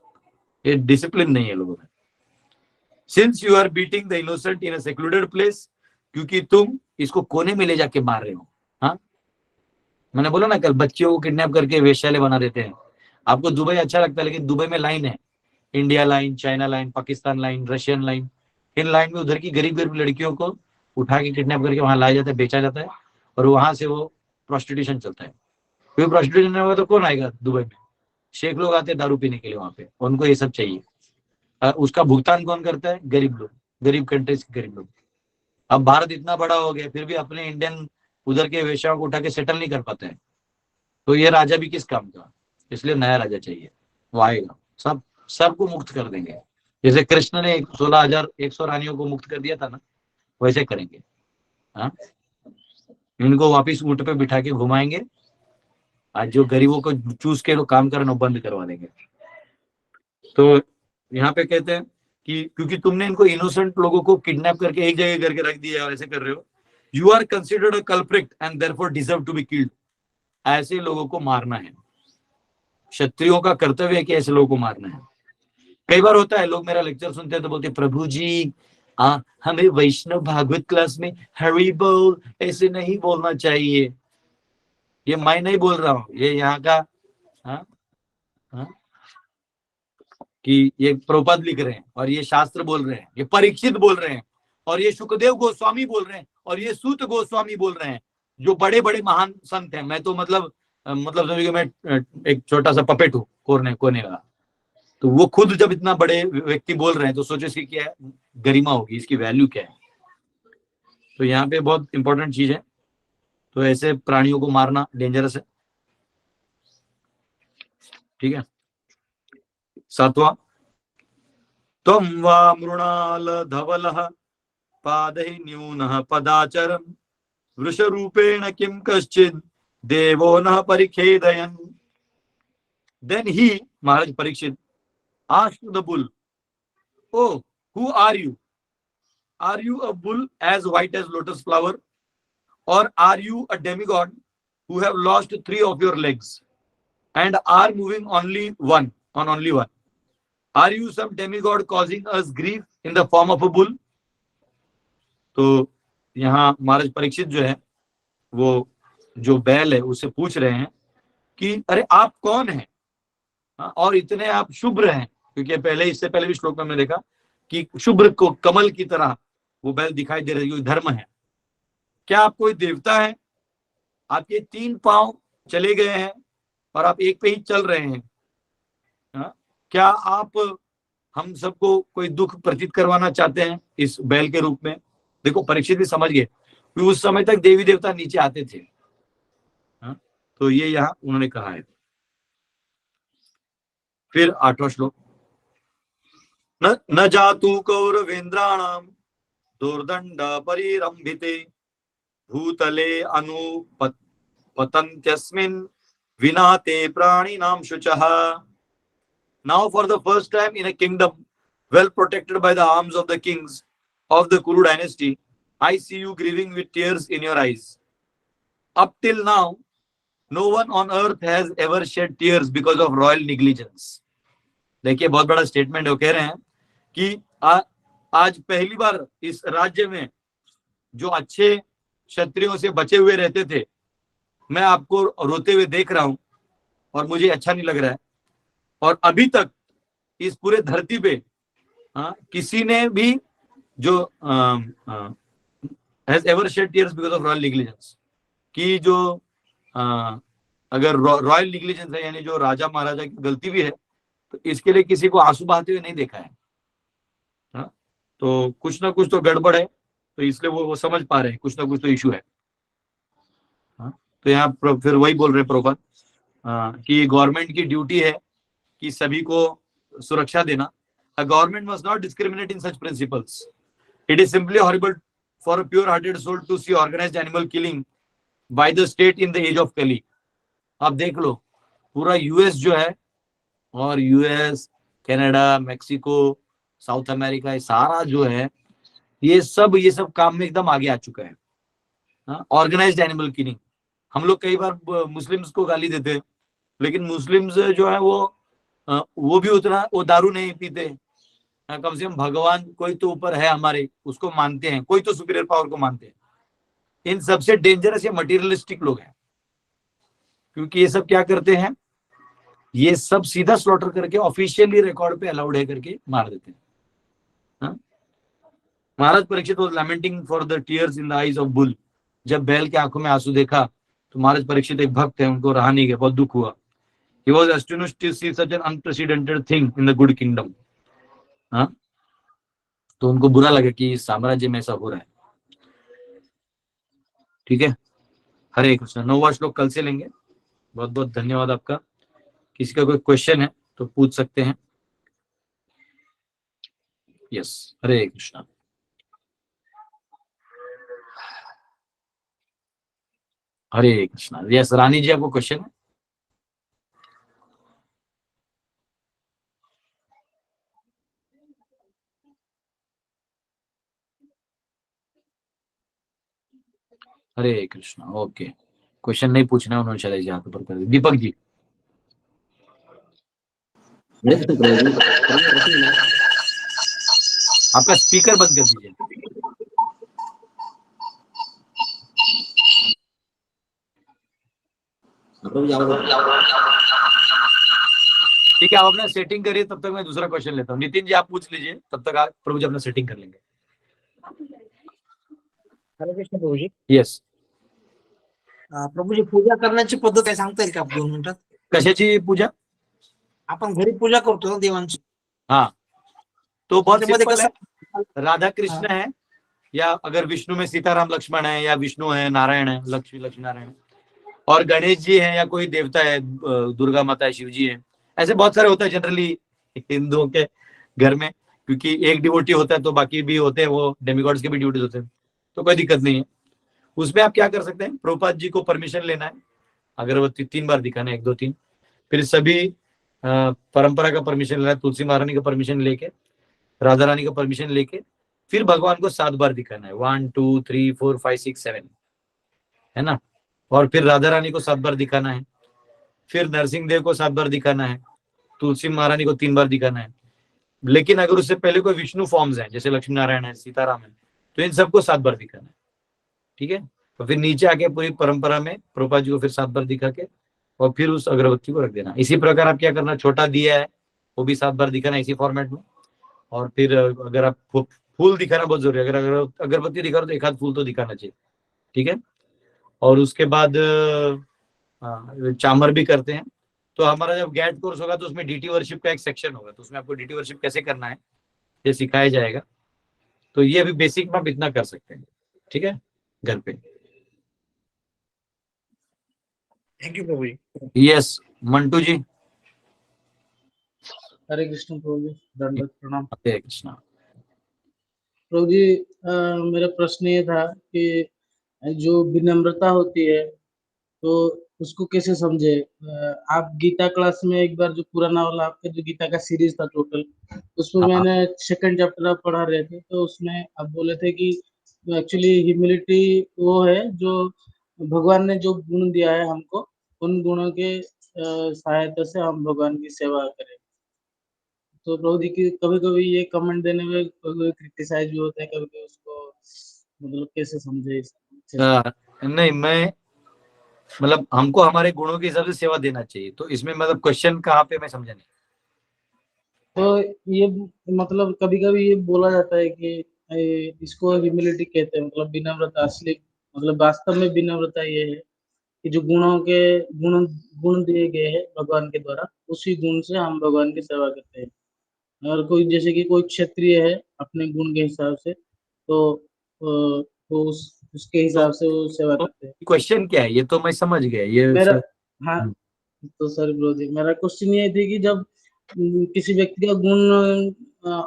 ये डिसिप्लिन नहीं है लोगों में। Since you are beating the innocent in a secluded place, क्योंकि तुम इसको कोने में ले जाके मार रहे हो। हाँ, मैंने बोला ना कल बच्चियों को किडनैप करके वेश्यालय बना देते हैं। आपको दुबई अच्छा लगता है, लेकिन दुबई में लाइन है, India line, China line, Pakistan line, Russian line. In line में उधर की गरीब गरीब लड़कियों को उठा के किडनैप करके वहां लाया जाता है, बेचा जाता है, और वहां से वो प्रोस्टिट्यूशन चलता है। क्योंकि प्रोस्टिट्यूशन नहीं होगा तो कौन आएगा दुबई में? शेख लोग आते हैं दारू पीने के लिए वहां पे, उनको ये सब चाहिए। उसका भुगतान कौन करता है? गरीब लोग, गरीब कंट्रीज के गरीब लोग। अब भारत इतना बड़ा हो गया, फिर भी अपने इंडियन उधर के वेश्याओं को उठा के सेटल नहीं कर पाते हैं, तो ये राजा भी किस काम का? इसलिए नया राजा चाहिए, वो आएगा, सबको मुक्त कर देंगे। जैसे कृष्ण ने 16,100 रानियों को मुक्त कर दिया था ना, वैसे करेंगे। हाँ, इनको वापिस ऊंट पे बिठा के घुमाएंगे, आज जो गरीबों को चूस के लोग काम करना बंद करवा देंगे। तो यहाँ पे कहते हैं कि क्योंकि तुमने इनको इनोसेंट लोगों को किडनैप करके एक जगह करके रख दिया, ऐसे कर रहे हो, you are considered a culprit and therefore deserve to be killed. ऐसे लोगों को मारना है, क्षत्रियों का कर्तव्य है कि ऐसे लोगों को मारना है। कई बार होता है लोग मेरा लेक्चर सुनते हैं तो बोलते प्रभु जी हमें वैष्णव भागवत क्लास में हरि बोल ऐसे नहीं बोलना चाहिए। ये मैं नहीं बोल रहा हूँ, ये यहाँ का हाँ, हाँ, कि ये प्रभुपाद लिख रहे हैं, और ये शास्त्र बोल रहे हैं, ये परीक्षित बोल रहे हैं, और ये सुखदेव गोस्वामी बोल रहे हैं, और ये सूत गोस्वामी बोल रहे हैं, जो बड़े बड़े महान संत हैं। मैं तो मतलब समझिए मैं एक छोटा सा पपेट हूँ कोने का। तो वो खुद जब इतना बड़े व्यक्ति बोल रहे हैं तो सोचो इसकी क्या गरिमा होगी, इसकी वैल्यू क्या है। तो यहाँ पे बहुत इंपॉर्टेंट चीज है, तो ऐसे प्राणियों को मारना डेंजरस है। ठीक है, 7वां, त्वं वा मृणाल धवलः पादैः न्यूनः पदाचरन् वृषरूपेण किं कश्चित् देवो न परिखेदयन्। Then he, Maharaj Parikshit, asked the bull, "Oh, who are you? Are you a bull as white as lotus flower, or are you a demigod who have lost 3 of your legs and are moving only one? Are you some demigod causing us grief in the form of a bull?" तो यहाँ महाराज परीक्षित जो है वो जो बैल है उससे पूछ रहे हैं कि अरे आप कौन हैं, और इतने आप शुभ्र हैं, क्योंकि इससे पहले भी श्लोक में हमने देखा कि शुभ्र को कमल की तरह वो बैल दिखाई दे रही है, धर्म है। क्या आप कोई देवता है? आपके 3 पांव चले गए हैं और आप एक पे ही चल रहे हैं। क्या आप हम सबको कोई दुख प्रतीत करवाना चाहते हैं इस बैल के रूप में? देखो परीक्षित भी समझ गए कि उस समय तक देवी देवता नीचे आते थे। तो ये यहाँ उन्होंने कहा है। फिर 8वां श्लोक, न जातु कौरवेन्द्राणाम दुर्दंड परिरंभिते भूतले अनुपतन्त्यस्मिन् विनाते प्राणिनां शुचः। Now for the first time in a kingdom well protected by the arms of the kings of the Kuru dynasty, I see you grieving with tears in your eyes. Up till now, no one on earth has ever shed tears because of royal negligence. देखिए बहुत बड़ा स्टेटमेंट है, वो कह रहे हैं कि आज पहली बार इस राज्य में जो अच्छे क्षत्रियों से बचे हुए रहते थे, मैं आपको रोते हुए देख रहा हूं और मुझे अच्छा नहीं लग रहा है। और अभी तक इस पूरे धरती पे किसी ने भी जो has ever shed tears because of royal negligence, कि जो अगर रॉयल निग्लिजेंस है, यानी जो राजा महाराजा की गलती भी है, तो इसके लिए किसी को आंसू बहाते हुए नहीं देखा है। हाँ? तो कुछ ना कुछ तो गड़बड़ है, तो इसलिए वो समझ पा रहे हैं कुछ ना कुछ तो इशू है। हाँ? तो यहाँ फिर वही बोल रहे प्रभुपाद कि गवर्नमेंट की ड्यूटी है कि सभी को सुरक्षा देना। A government must not discriminate in such principles. It is simply horrible for a pure hearted soul to see organised animal killing by the state in the age of Kali. आप देख लो, पूरा यूएस जो है, और US, Canada, Mexico, South America, ये सारा जो है, ये सब काम में एकदम आगे आ चुका है। Organised animal killing. हम लोग कई बार मुस्लिम्स को गाली देते हैं, लेकिन मुस्लिम्स जो है वो भी उतना वो दारू नहीं पीते। कम से कम भगवान कोई तो ऊपर है हमारे, उसको मानते हैं, कोई तो सुपीरियर पावर को मानते हैं। इन सबसे डेंजरस ये मटीरियलिस्टिक लोग हैं, क्योंकि ये सब क्या करते हैं, ये सब सीधा स्लॉटर करके ऑफिशियली रिकॉर्ड पे अलाउड है करके मार देते हैं। Maharaj Parikshit was lamenting for the tears in the eyes of bull. जब बैल की आंखों में आंसू देखा तो महाराज परीक्षित एक भक्त है, उनको रहा नहीं गया, बहुत दुख हुआ। He was astonished to see such an unprecedented thing in the good kingdom. हाँ, तो उनको बुरा लगा कि इस साम्राज्य में ऐसा हो रहा है। ठीक है, हरे कृष्ण। 9वां श्लोक कल से लेंगे। बहुत बहुत धन्यवाद आपका। किसी का कोई क्वेश्चन है तो पूछ सकते हैं। यस, हरे कृष्ण। हरे कृष्ण। यस, रानी जी आपको क्वेश्चन है? हरे कृष्ण। ओके, क्वेश्चन नहीं पूछना है उन्होंने शायद हाथ ऊपर कर दिया। दीपक जी, आपका स्पीकर बंद कर दीजिए। ठीक है, आप अपना सेटिंग करिए, तब तक मैं दूसरा क्वेश्चन लेता हूँ। नितिन जी आप पूछ लीजिए, तब तक आप प्रभु जी अपना सेटिंग कर लेंगे। हरे कृष्ण प्रभूजी। येस, प्रभूजी पूजा करण्याची पद्धत काय सांगता येईल का 2 मिनिटात? कशाची पूजा? आपण घरी पूजा करतो ना देवांची. हाँ, तो बहुत त्याच्यामध्ये सिंपल है। कसं राधा कृष्ण है, या अगर विष्णु में सीताराम लक्ष्मण है, या विष्णु है, नारायण है, लक्ष्मी नारायण है, और गणेश जी है, या कोई देवता है, दुर्गा माता है, शिव जी है, ऐसे बहुत सारे होता है जनरली हिंदुओं के घर में, क्योंकि एक डिवोटी होता है तो बाकी भी होते हैं, वो डेमिगॉड्स के भी ड्यूटीज होते हैं, तो कोई दिक्कत नहीं है। उसमें आप क्या कर सकते हैं, प्रभुपाद जी को परमिशन लेना है, अगरबत्ती 3 बार दिखाना है, 1 2 3, फिर सभी परंपरा का परमिशन लेना है, तुलसी महारानी का परमिशन लेके, राधा रानी का परमिशन लेके, फिर भगवान को 7 बार दिखाना है, 1 2 3 4 5 6 7, है ना। और फिर राधा रानी को 7 बार दिखाना है, फिर नरसिंह देव को 7 बार दिखाना है, तुलसी महारानी को 3 बार दिखाना है। लेकिन अगर उससे पहले कोई विष्णु फॉर्म्स है, जैसे लक्ष्मी नारायण है, सीताराम है, तो इन सबको 7 बार दिखाना है। ठीक है, तो फिर नीचे आके पूरी परंपरा में प्रभुपाद जी को फिर 7 बार दिखा के, और फिर उस अगरबत्ती को रख देना। इसी प्रकार आप क्या करना, छोटा दिया है वो भी 7 बार दिखाना इसी फॉर्मेट में। और फिर अगर आप फूल दिखाना बहुत जरूरी है, अगर अगरबत्ती दिखा रहे तो 1 आध फूल तो दिखाना चाहिए। ठीक है, और उसके बाद चामर भी करते हैं। तो हमारा जब गैट कोर्स होगा तो उसमें डीटी वर्शिप का एक सेक्शन होगा, तो उसमें आपको डीटी वर्शिप कैसे करना है ये सिखाया जाएगा। तो ये अभी बेसिक में आप इतना कर सकते हैं, ठीक है, घर पे। Thank you Prabhuji. Yes, Mantu जी। हरे कृष्ण प्रभुजी, दंडवत प्रणाम. हरे कृष्णा। प्रभुजी, मेरा प्रश्न ये था कि जो विनम्रता होती है तो उसको कैसे समझे. आप गीता क्लास में एक बार जो पुराना वाला आपका जो गीता का सीरीज था टोटल, उसमें हाँ, मैंने 2nd चैप्टर आप पढ़ा रहे थे, तो उसमें आप बोले थे कि एक्चुअली ह्यूमिलिटी वो है जो भगवान ने जो गुण दिया है हमको, उन गुणों के सहायता से हम भगवान की सेवा करें. तो प्रभु जी की कभी-कभी ये कमेंट देने में कोई क्रिटिसाइज भी होता है, कभी-कभी उसको मतलब कैसे समझे नहीं, मैं मतलब हमको हमारे गुणों के हिसाब से सेवा देना चाहिए, तो इसमें मतलब क्वेश्चन कहाँ पे, मैं समझा नहीं। तो ये मतलब कभी-कभी ये बोला जाता है कि इसको ह्यूमिलिटी कहते हैं, मतलब विनम्रता असली, मतलब वास्तव में विनम्रता ये है कि जो गुण गुण दिए गए हैं भगवान के द्वारा, उसी गुण से हम भगवान की सेवा करते हैं। और कोई जैसे कि कोई क्षत्रिय है अपने गुण के हिसाब से, तो उसके तो हिसाब से वो सेवा करते हैं। क्वेश्चन क्या है, ये तो मैं समझ गया ये मेरा सब। हाँ, हम्म, तो सर ब्रो जी, मेरा क्वेश्चन ये थी कि जब किसी व्यक्ति का गुण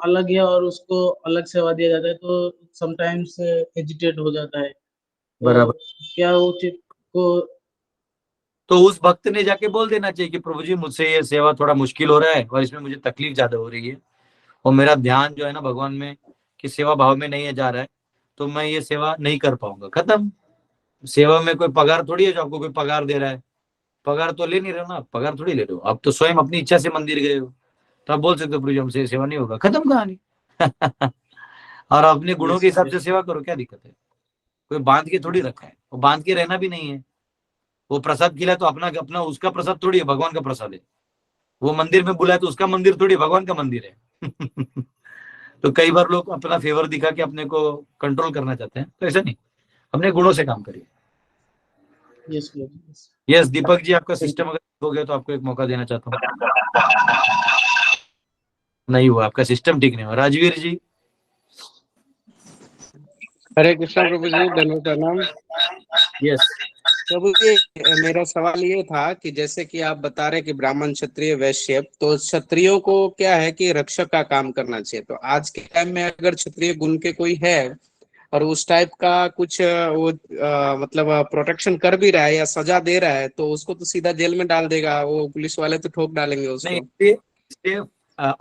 अलग है और उसको अलग सेवा दिया जाता है, तो समटाइम्स हेजिटेट हो जाता है। तो बराबर। क्या वो चीज को तो उस भक्त ने जाके बोल देना चाहिए कि प्रभु जी मुझसे ये सेवा थोड़ा मुश्किल हो रहा है और इसमें मुझे तकलीफ ज्यादा हो रही है और मेरा ध्यान जो है ना भगवान में कि सेवा भाव में नहीं है जा रहा है, तो मैं ये सेवा नहीं कर पाऊंगा। खत्म। सेवा में कोई पगार थोड़ी है जो आपको कोई पगार दे रहा है। पगार तो ले नहीं रहे हो ना, पगार थोड़ी ले रहे हो, आप तो स्वयं अपनी इच्छा से मंदिर गए हो। तो आप बोल सकते हो प्रभु जी हमसे सेवा नहीं होगा, खत्म कहानी। और अपने गुणों यस के हिसाब यस से सेवा करो, क्या दिक्कत है। कोई बांध के थोड़ी रखा है, वो बांध के रहना भी नहीं है। वो प्रसाद खिलाए तो अपना अपना उसका प्रसाद थोड़ी है, भगवान का प्रसाद है। वो मंदिर में बुलाए तो उसका मंदिर थोड़ी, भगवान का मंदिर है। तो कई बार लोग अपना फेवर दिखा के अपने को कंट्रोल करना चाहते हैं, तो ऐसा नहीं, अपने गुणों से काम करिए। Yes yes. Yes Deepak ji, आपका थैंक सिस्टम यू। अगर हो गया तो आपको एक मौका देना चाहता हूँ। नहीं हुआ, आपका सिस्टम ठीक नहीं हुआ। राजवीर जी। हरे कृष्णा प्रभु जी, धन्यवाद प्रणाम। यस। प्रभु जी, मेरा सवाल ये था कि जैसे कि आप बता रहे कि ब्राह्मण क्षत्रिय वैश्य, तो क्षत्रियों को क्या है कि रक्षक का काम करना चाहिए। तो आज के टाइम में अगर क्षत्रिय गुण के कोई है और उस टाइप का कुछ वो मतलब प्रोटेक्शन कर भी रहा है या सजा दे रहा है, तो उसको तो सीधा जेल में डाल देगा, वो पुलिस वाले तो ठोक डालेंगे नहीं, उसको। इससे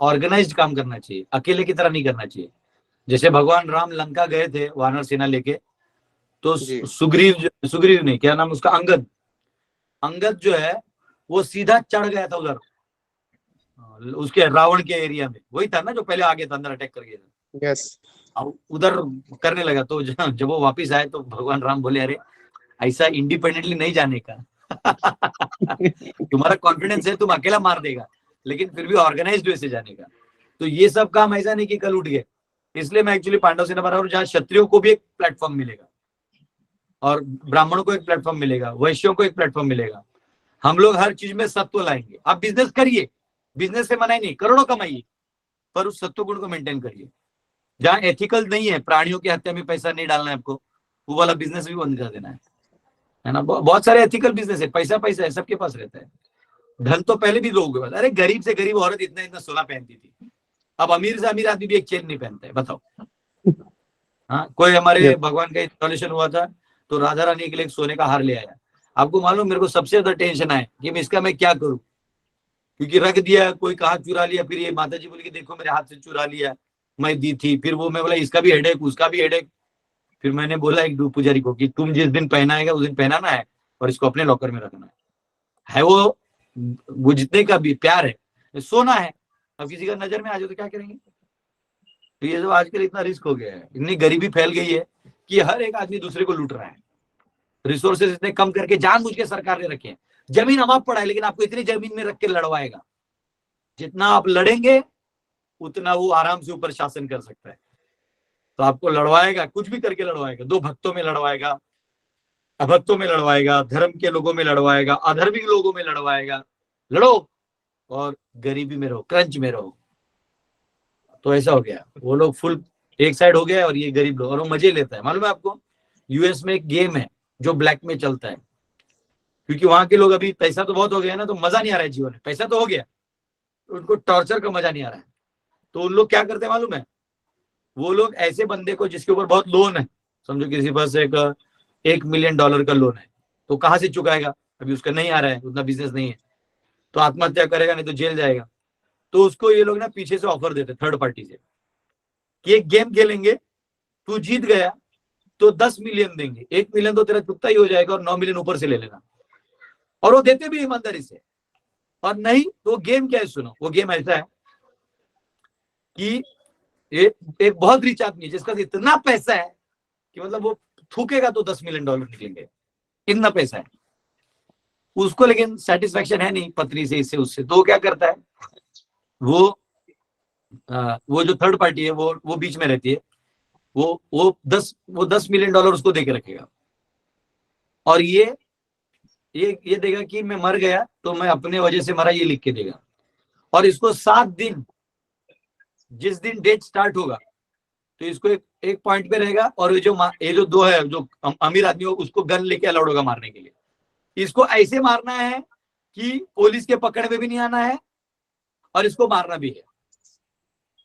ऑर्गेनाइज्ड काम करना चाहिए, अकेले की तरह नहीं करना चाहिए। जैसे भगवान राम लंका गए थे वानर सेना लेके, तो जी। सुग्रीव नहीं, क्या नाम उसका, अंगद। अंगद जो है वो सीधा चढ़ गया था उधर, उसके रावण के एरिया में। वही था ना जो पहले आ गया था, अंदर अटैक कर गया था। यस। अब उधर करने लगा, तो जब वो वापिस आए तो भगवान राम बोले अरे ऐसा इंडिपेंडेंटली नहीं जाने का। तुम्हारा कॉन्फिडेंस है तुम अकेला मार देगा, लेकिन फिर भी ऑर्गेनाइज्ड वे से जाने का। तो ये सब काम ऐसा नहीं कि कल उठ गए। इसलिए मैं एक्चुअली पांडव सेना बना रहा हूँ, जहाँ क्षत्रियों को भी एक प्लेटफॉर्म मिलेगा और ब्राह्मणों को एक प्लेटफॉर्म मिलेगा, वैश्यों को एक प्लेटफॉर्म मिलेगा। हम लोग हर चीज में सत्व लाएंगे। आप बिजनेस करिए, बिजनेस से मना ही नहीं, करोड़ों कमाइए, पर उस सत्व गुण को मेंटेन करिए। जहाँ एथिकल नहीं है, प्राणियों की हत्या में पैसा नहीं डालना है आपको, वो वाला बिजनेस भी बंद कर देना है ना। बहुत सारे एथिकल बिजनेस है, पैसा पैसा है, सबके पास रहता है। धन तो पहले भी लोगों के पास। अरे गरीब से गरीब औरत इतना इतना सोना पहनती थी, अब अमीर से अमीर आदमी भी एक चेन नहीं पहनता है, बताओ। हाँ, कोई हमारे भगवान का इंस्टॉलेशन हुआ था तो राधा रानी के लिए एक सोने का हार ले आया। आपको मालूम, मेरे को सबसे ज्यादा टेंशन आया कि इसका मैं क्या करूं, क्योंकि रख दिया, कोई कहाँ चुरा लिया, फिर ये माता जी बोली कि देखो मेरे हाथ से चुरा लिया, मैं दी थी। फिर वो मैं बोला इसका भी हेडेक, उसका भी हेडेक। फिर मैंने बोला एक पुजारी को कि तुम जिस दिन पहनाएगा उस दिन पहनाना है और इसको अपने लॉकर में रखना है। वो जितने का भी प्यार है, सोना है। अब किसी का नजर में आ जाए तो क्या करेंगे। तो ये जो आजकल इतना रिस्क हो गया है, इतनी गरीबी फैल गई है कि हर एक आदमी दूसरे को लूट रहा है। रिसोर्सेज इतने कम करके जानबूझ के सरकार ने रखे हैं। जमीन अमाप पड़ा है, लेकिन आपको इतनी जमीन में रख के लड़वाएगा, जितना आप लड़ेंगे उतना वो आराम से ऊपर शासन कर सकता है। तो आपको लड़वाएगा, कुछ भी करके लड़वाएगा। दो भक्तों में लड़वाएगा, अभक्तों में लड़वाएगा, धर्म के लोगों में लड़वाएगा, अधर्मी लोगों में लड़वाएगा। लड़ो और गरीबी में रहो, क्रंच में रहो। तो ऐसा हो गया, वो लोग फुल एक साइड हो गया और ये गरीब लोग, और वो मजे लेता है। मालूम है आपको, यूएस में एक गेम है जो ब्लैक में चलता है, क्योंकि वहां के लोग अभी पैसा तो बहुत हो गया ना, तो मजा नहीं आ रहा है जीवन में। पैसा तो हो गया, तो उनको टॉर्चर का मजा नहीं आ रहा है। तो उन लोग क्या करते हैं मालूम है, वो लोग ऐसे बंदे को जिसके ऊपर बहुत लोन है, समझो किसी पास $1 मिलियन का लोन है, तो कहाँ से चुकाएगा, अभी उसका नहीं आ रहा है, उतना बिजनेस नहीं है, तो आत्महत्या करेगा, नहीं तो जेल जाएगा। तो उसको ये लोग ना पीछे से ऑफर देते, थर्ड पार्टी से, कि एक गेम खेलेंगे, तू जीत गया तो 10 मिलियन देंगे, 1 मिलियन तो तेरा चुकता ही हो जाएगा और 9 मिलियन ऊपर से ले लेना। और वो देते भी ईमानदारी से। और नहीं तो गेम क्या है, सुनो, वो गेम ऐसा है कि एक बहुत रिच आदमी है जिसका इतना पैसा है कि मतलब वो थूकेगा तो $10 मिलियन निकलेंगे, इतना पैसा है उसको, लेकिन सेटिस्फेक्शन है नहीं पत्नी से, इससे उससे। तो क्या करता है, वो वो जो थर्ड पार्टी है वो बीच में रहती है। वो 10 मिलियन डॉलर उसको देके रखेगा, और ये ये देगा कि मैं मर गया तो मैं अपने वजह से मरा, ये लिख के देगा। और इसको 7 दिन, जिस दिन डेट स्टार्ट होगा तो इसको एक पॉइंट पे रहेगा, और ये जो दो है जो अमीर आदमी हो उसको गन लेके अलाउड होगा मारने के लिए। इसको ऐसे मारना है कि पुलिस के पकड़ में भी नहीं आना है और इसको मारना भी है।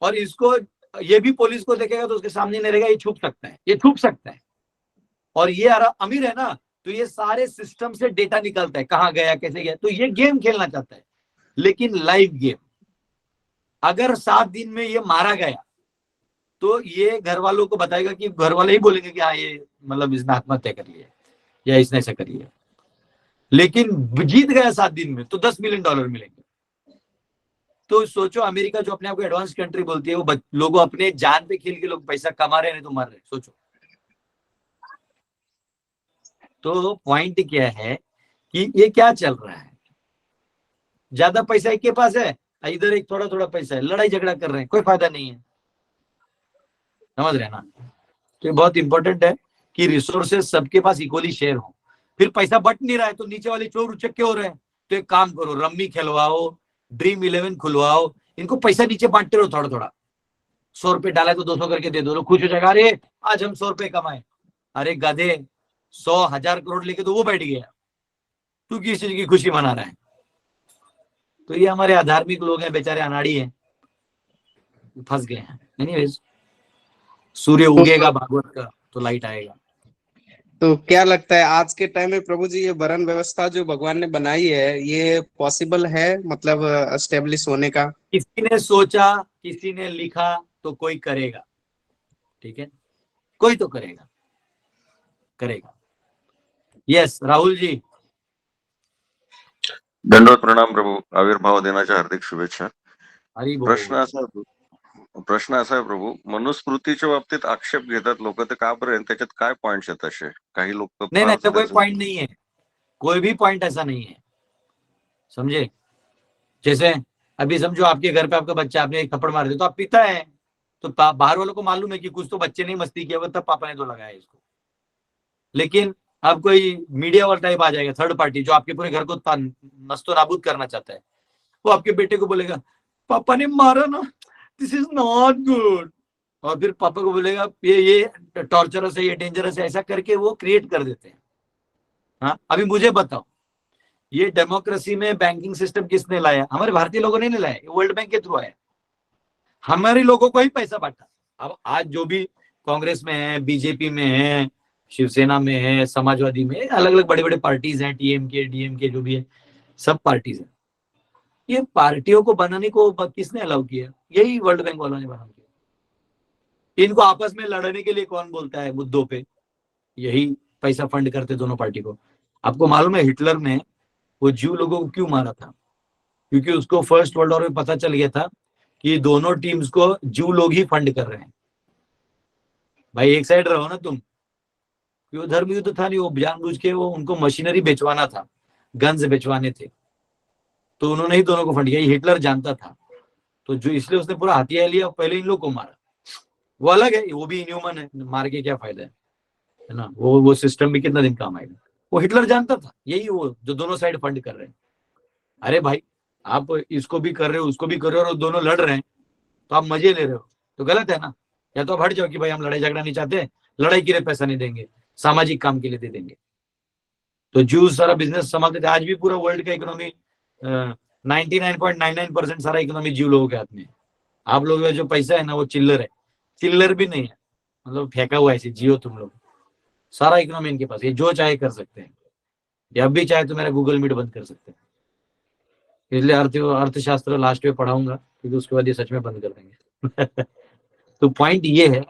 और इसको ये भी पुलिस को देखेगा तो उसके सामने नहीं रहेगा, ये छुप सकता है, ये छुप सकता है। और ये अमीर है ना, तो ये सारे सिस्टम से डेटा निकलता है, कहां गया कैसे गया। तो ये गेम खेलना चाहता है, लेकिन लाइव गेम। अगर 7 दिन में ये मारा गया तो ये घर वालों को बताएगा कि घर वाले ही बोलेंगे कि हाँ ये मतलब इसने आत्महत्या कर लिया या इसने ऐसा कर लिया। लेकिन जीत गया 7 दिन में तो $10 मिलियन मिलेंगे। तो सोचो, अमेरिका जो अपने आप को एडवांस कंट्री बोलती है, वो लोगों अपने जान पे खेल के लोग पैसा कमा रहे हैं, नहीं तो मर रहे। सोचो। तो पॉइंट क्या है कि ये क्या चल रहा है, ज्यादा पैसा एक के पास है, इधर एक थोड़ा थोड़ा पैसा है, लड़ाई झगड़ा कर रहे हैं, कोई फायदा नहीं है। समझ रहे हैं ना? तो ये बहुत इंपॉर्टेंट है कि रिसोर्सेस सबके पास इक्वली शेयर हो। फिर पैसा बट नहीं रहा है तो नीचे वाले चोर उचक्के हो रहे हैं, तो एक काम करो, रम्मी खिलवाओ, ड्रीम 11 खुलवाओ, इनको पैसा नीचे बांटते रहो थोड़ा थोड़ा। 100 रुपए डाला तो 200 करके दे दो, लोग खुश हो जाएगा, अरे आज हम 100 रुपए कमाए। अरे गधे, 100,000 करोड़ लेके तो वो बैठ गया, तू किस चीज की खुशी मना रहा है? तो ये हमारे अधार्मिक लोग हैं, बेचारे अनाड़ी हैं, फंस गए हैं। एनीवेज, सूर्य उगेगा भागवत का तो लाइट आएगा। तो क्या लगता है आज के टाइम में प्रभु जी, ये वरण व्यवस्था जो भगवान ने बनाई है, ये पॉसिबल है मतलब एस्टेब्लिश होने का? किसी ने सोचा, किसी ने लिखा, तो कोई करेगा। ठीक है, कोई तो करेगा। यस राहुल जी। दंडवत प्रणाम प्रभू, आविर्भाव दिनाच्या हार्दिक शुभेच्छा। प्रश्न असा आहे प्रभू, मनुस्मृतीच्या बाबतीत आक्षेप घेतात लोक, ते का बरं? त्याच्यात काय पॉइंट्स आहेत असे? काही लोक नहीं, तो कोई पॉइंट नहीं है, कोई भी पॉइंट ऐसा नहीं है, समझे? जैसे अभी समझो आपके घर पे आपका बच्चा, आपने एक थप्पड़ मार दिया तो आप पिता है, तो बाहर वालों को मालूम है कि कुछ तो बच्चे ने मस्ती किया, तब पापा ने तो लगाया इसको। लेकिन अब कोई मीडिया वाला टाइप आ जाएगा, थर्ड पार्टी, जो आपके पूरे घर को नस्तो नाबूद करना चाहता है, वो आपके बेटे को बोलेगा पापा ने मारा ना, दिस इज नॉट गुड, और फिर पापा को बोलेगा ये टॉर्चरस है, ये डेंजरस है, ऐसा करके वो क्रिएट कर देते हैं। हाँ, अभी मुझे बताओ, ये डेमोक्रेसी में बैंकिंग सिस्टम किसने लाया? हमारे भारतीय लोगों ने नहीं लाया, वर्ल्ड बैंक के थ्रू आया, हमारे लोगों को ही पैसा बांटा। अब आज जो भी कांग्रेस में है, बीजेपी में है, शिवसेना में है, समाजवादी में, अलग अलग बड़े बड़े पार्टीज हैं, टीएमके डीएमके जो भी है, सब पार्टीज हैं। ये पार्टियों को बनाने को किसने अलाउ किया? यही वर्ल्ड बैंक वालों ने बना दिया। इनको आपस में लड़ने के लिए कौन बोलता है मुद्दों पे? यही पैसा फंड करते दोनों पार्टी को। आपको मालूम है हिटलर ने वो ज्यू लोगों को क्यों मारा था? क्योंकि उसको फर्स्ट वर्ल्ड वॉर में पता चल गया था कि दोनों टीम्स को ज्यू लोग ही फंड कर रहे हैं। भाई एक साइड रहो ना तुम। वो धर्म युद्ध था नहीं, वो जानबूझ के वो उनको मशीनरी बेचवाना था, गन्स बेचवाने थे, तो उन्होंने ही दोनों को फंड किया। हिटलर जानता था, तो जो इसलिए उसने पूरा हथियार लिया, पहले इन लोग को मारा। वो अलग है, वो भी इनह्यूमन है, मार के क्या फायदा है ना? वो सिस्टम भी कितना दिन काम आएगा? वो हिटलर जानता था, यही वो जो दोनों साइड फंड कर रहे हैं। अरे भाई, आप इसको भी कर रहे हो, उसको भी कर रहे हो, और दोनों लड़ रहे हैं, तो आप मजे ले रहे हो, तो गलत है ना? या तो आप हट जाओ कि भाई हम लड़ाई झगड़ा नहीं चाहते, लड़ाई के लिए पैसा नहीं देंगे, सामाजिक काम के लिए दे देंगे। तो जूस सारा बिजनेस संभालते थे। आज भी पूरा वर्ल्ड का इकोनॉमी 99.99% सारा इकोनॉमी जीव लोगों के हाथ में है। आप लोगों का जो पैसा है ना, वो चिल्लर है, चिल्लर भी नहीं है, मतलब फेंका हुआ ऐसे जियो तुम लोग। सारा इकोनॉमी इनके पास, ये जो चाहे कर सकते हैं, या अब भी चाहे तो मेरा गूगल मीट बंद कर सकते हैं। इसलिए अर्थशास्त्र लास्ट में पढ़ाऊंगा, क्योंकि उसके बाद ये सच में बंद कर देंगे। तो पॉइंट ये है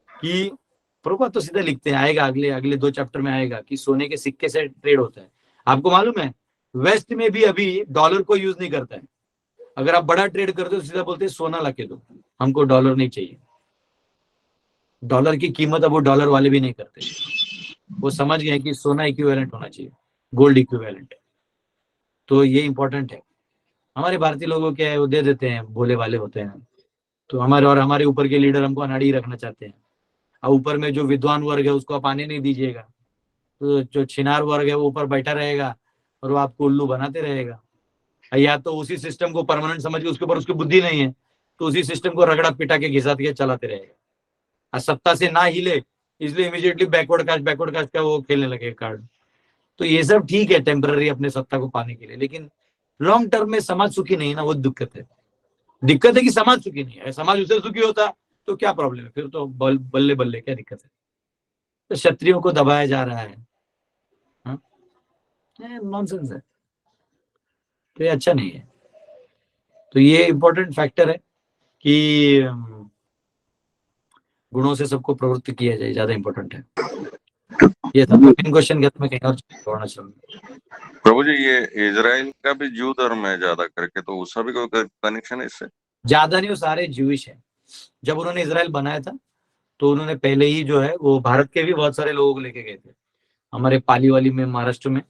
कि प्रभुपाद तो सीधा लिखते हैं, आएगा अगले 2 चैप्टर में आएगा कि सोने के सिक्के से ट्रेड होता है। आपको मालूम है वेस्ट में भी अभी डॉलर को यूज नहीं करता है। अगर आप बड़ा ट्रेड करते हो सीधा बोलते हैं सोना ला के दो, हमको डॉलर नहीं चाहिए। डॉलर की कीमत अब वो डॉलर वाले भी नहीं करते, वो समझ गए कि सोना इक्विवेलेंट होना चाहिए, गोल्ड इक्विवेलेंट। तो ये इंपॉर्टेंट है। हमारे भारतीय लोगों क्या है, वो दे देते हैं, भोले वाले होते हैं। तो हमारे ऊपर के लीडर हमको अनाड़ी रखना चाहते हैं। और ऊपर में जो विद्वान वर्ग है उसको आप आने नहीं दीजिएगा, तो जो छिनार वर्ग है वो ऊपर बैठा रहेगा, और वो आपको उल्लू बनाते रहेगा। या तो उसी सिस्टम को परमानेंट समझ के उसके ऊपर उसकी बुद्धि नहीं है तो उसी सिस्टम को रगड़ा पिटा के घिसा के चलाते रहेगा। और सत्ता से ना हिले इसलिए इमीडिएटली बैकवर्ड कास्ट का वो खेलने लगे कार्ड। तो ये सब ठीक है टेम्पररी अपने सत्ता को पाने के लिए, लेकिन लॉन्ग टर्म में समाज सुखी नहीं है ना, वो दिक्कत है। दिक्कत है कि समाज सुखी नहीं है। समाज उससे सुखी होता तो क्या प्रॉब्लम है, फिर तो बल्ले बल्ले क्या दिक्कत है। तो क्षत्रियों को दबाया जा रहा है, नॉनसेंस है, तो ये अच्छा नहीं है। तो ये इंपॉर्टेंट फैक्टर है कि गुणों से सबको प्रवृत्त किया जाए, ज्यादा इंपॉर्टेंट है। ये था मेन क्वेश्चन के मैं कहीं और जोड़ना चाहूंगा। प्रभु जी, ये इजराइल का भी ज्यू धर्म है ज्यादा करके, तो उसका भी कोई कनेक्शन है इससे? ज्यादा नहीं, वो सारे ज्यूइश है। जब उन्होंने इजराइल बनाया था तो उन्होंने पहले ही जो है वो भारत के भी बहुत सारे लोगों को लेके गए थे। हमारे पाली वाली में महाराष्ट्र में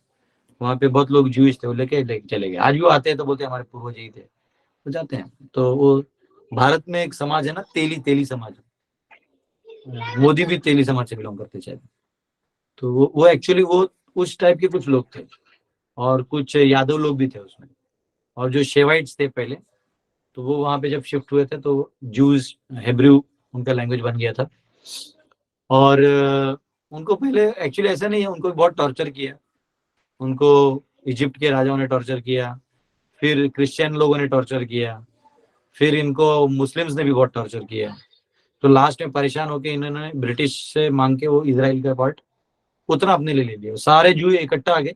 वहां पे बहुत लोग ज्यूइश थे, वो लेके चले गए। आज भी वो आते हैं तो बोलते हैं हमारे पूर्वज ही थे, तो जाते हैं। तो वो भारत में एक समाज है ना, तेली समाज, मोदी भी तेली समाज से बिलोंग करते शायद। तो वो एक्चुअली वो उस टाइप के कुछ लोग थे और कुछ यादव लोग भी थे उसमें। और जो शेवाइट्स थे पहले, तो वो वहां पे जब शिफ्ट हुए थे तो जूस हेब्रू उनका लैंग्वेज बन गया था। और उनको पहले एक्चुअली ऐसा नहीं है, उनको बहुत टॉर्चर किया। उनको इजिप्ट के राजाओं ने टॉर्चर किया, फिर क्रिश्चियन लोगों ने टॉर्चर किया, फिर इनको मुस्लिम्स ने भी बहुत टॉर्चर किया। तो लास्ट में परेशान होकर इन्होंने ब्रिटिश से मांग के वो इजराइल का पार्ट उतना अपने ले लिया। सारे जू इकट्ठा आ गए,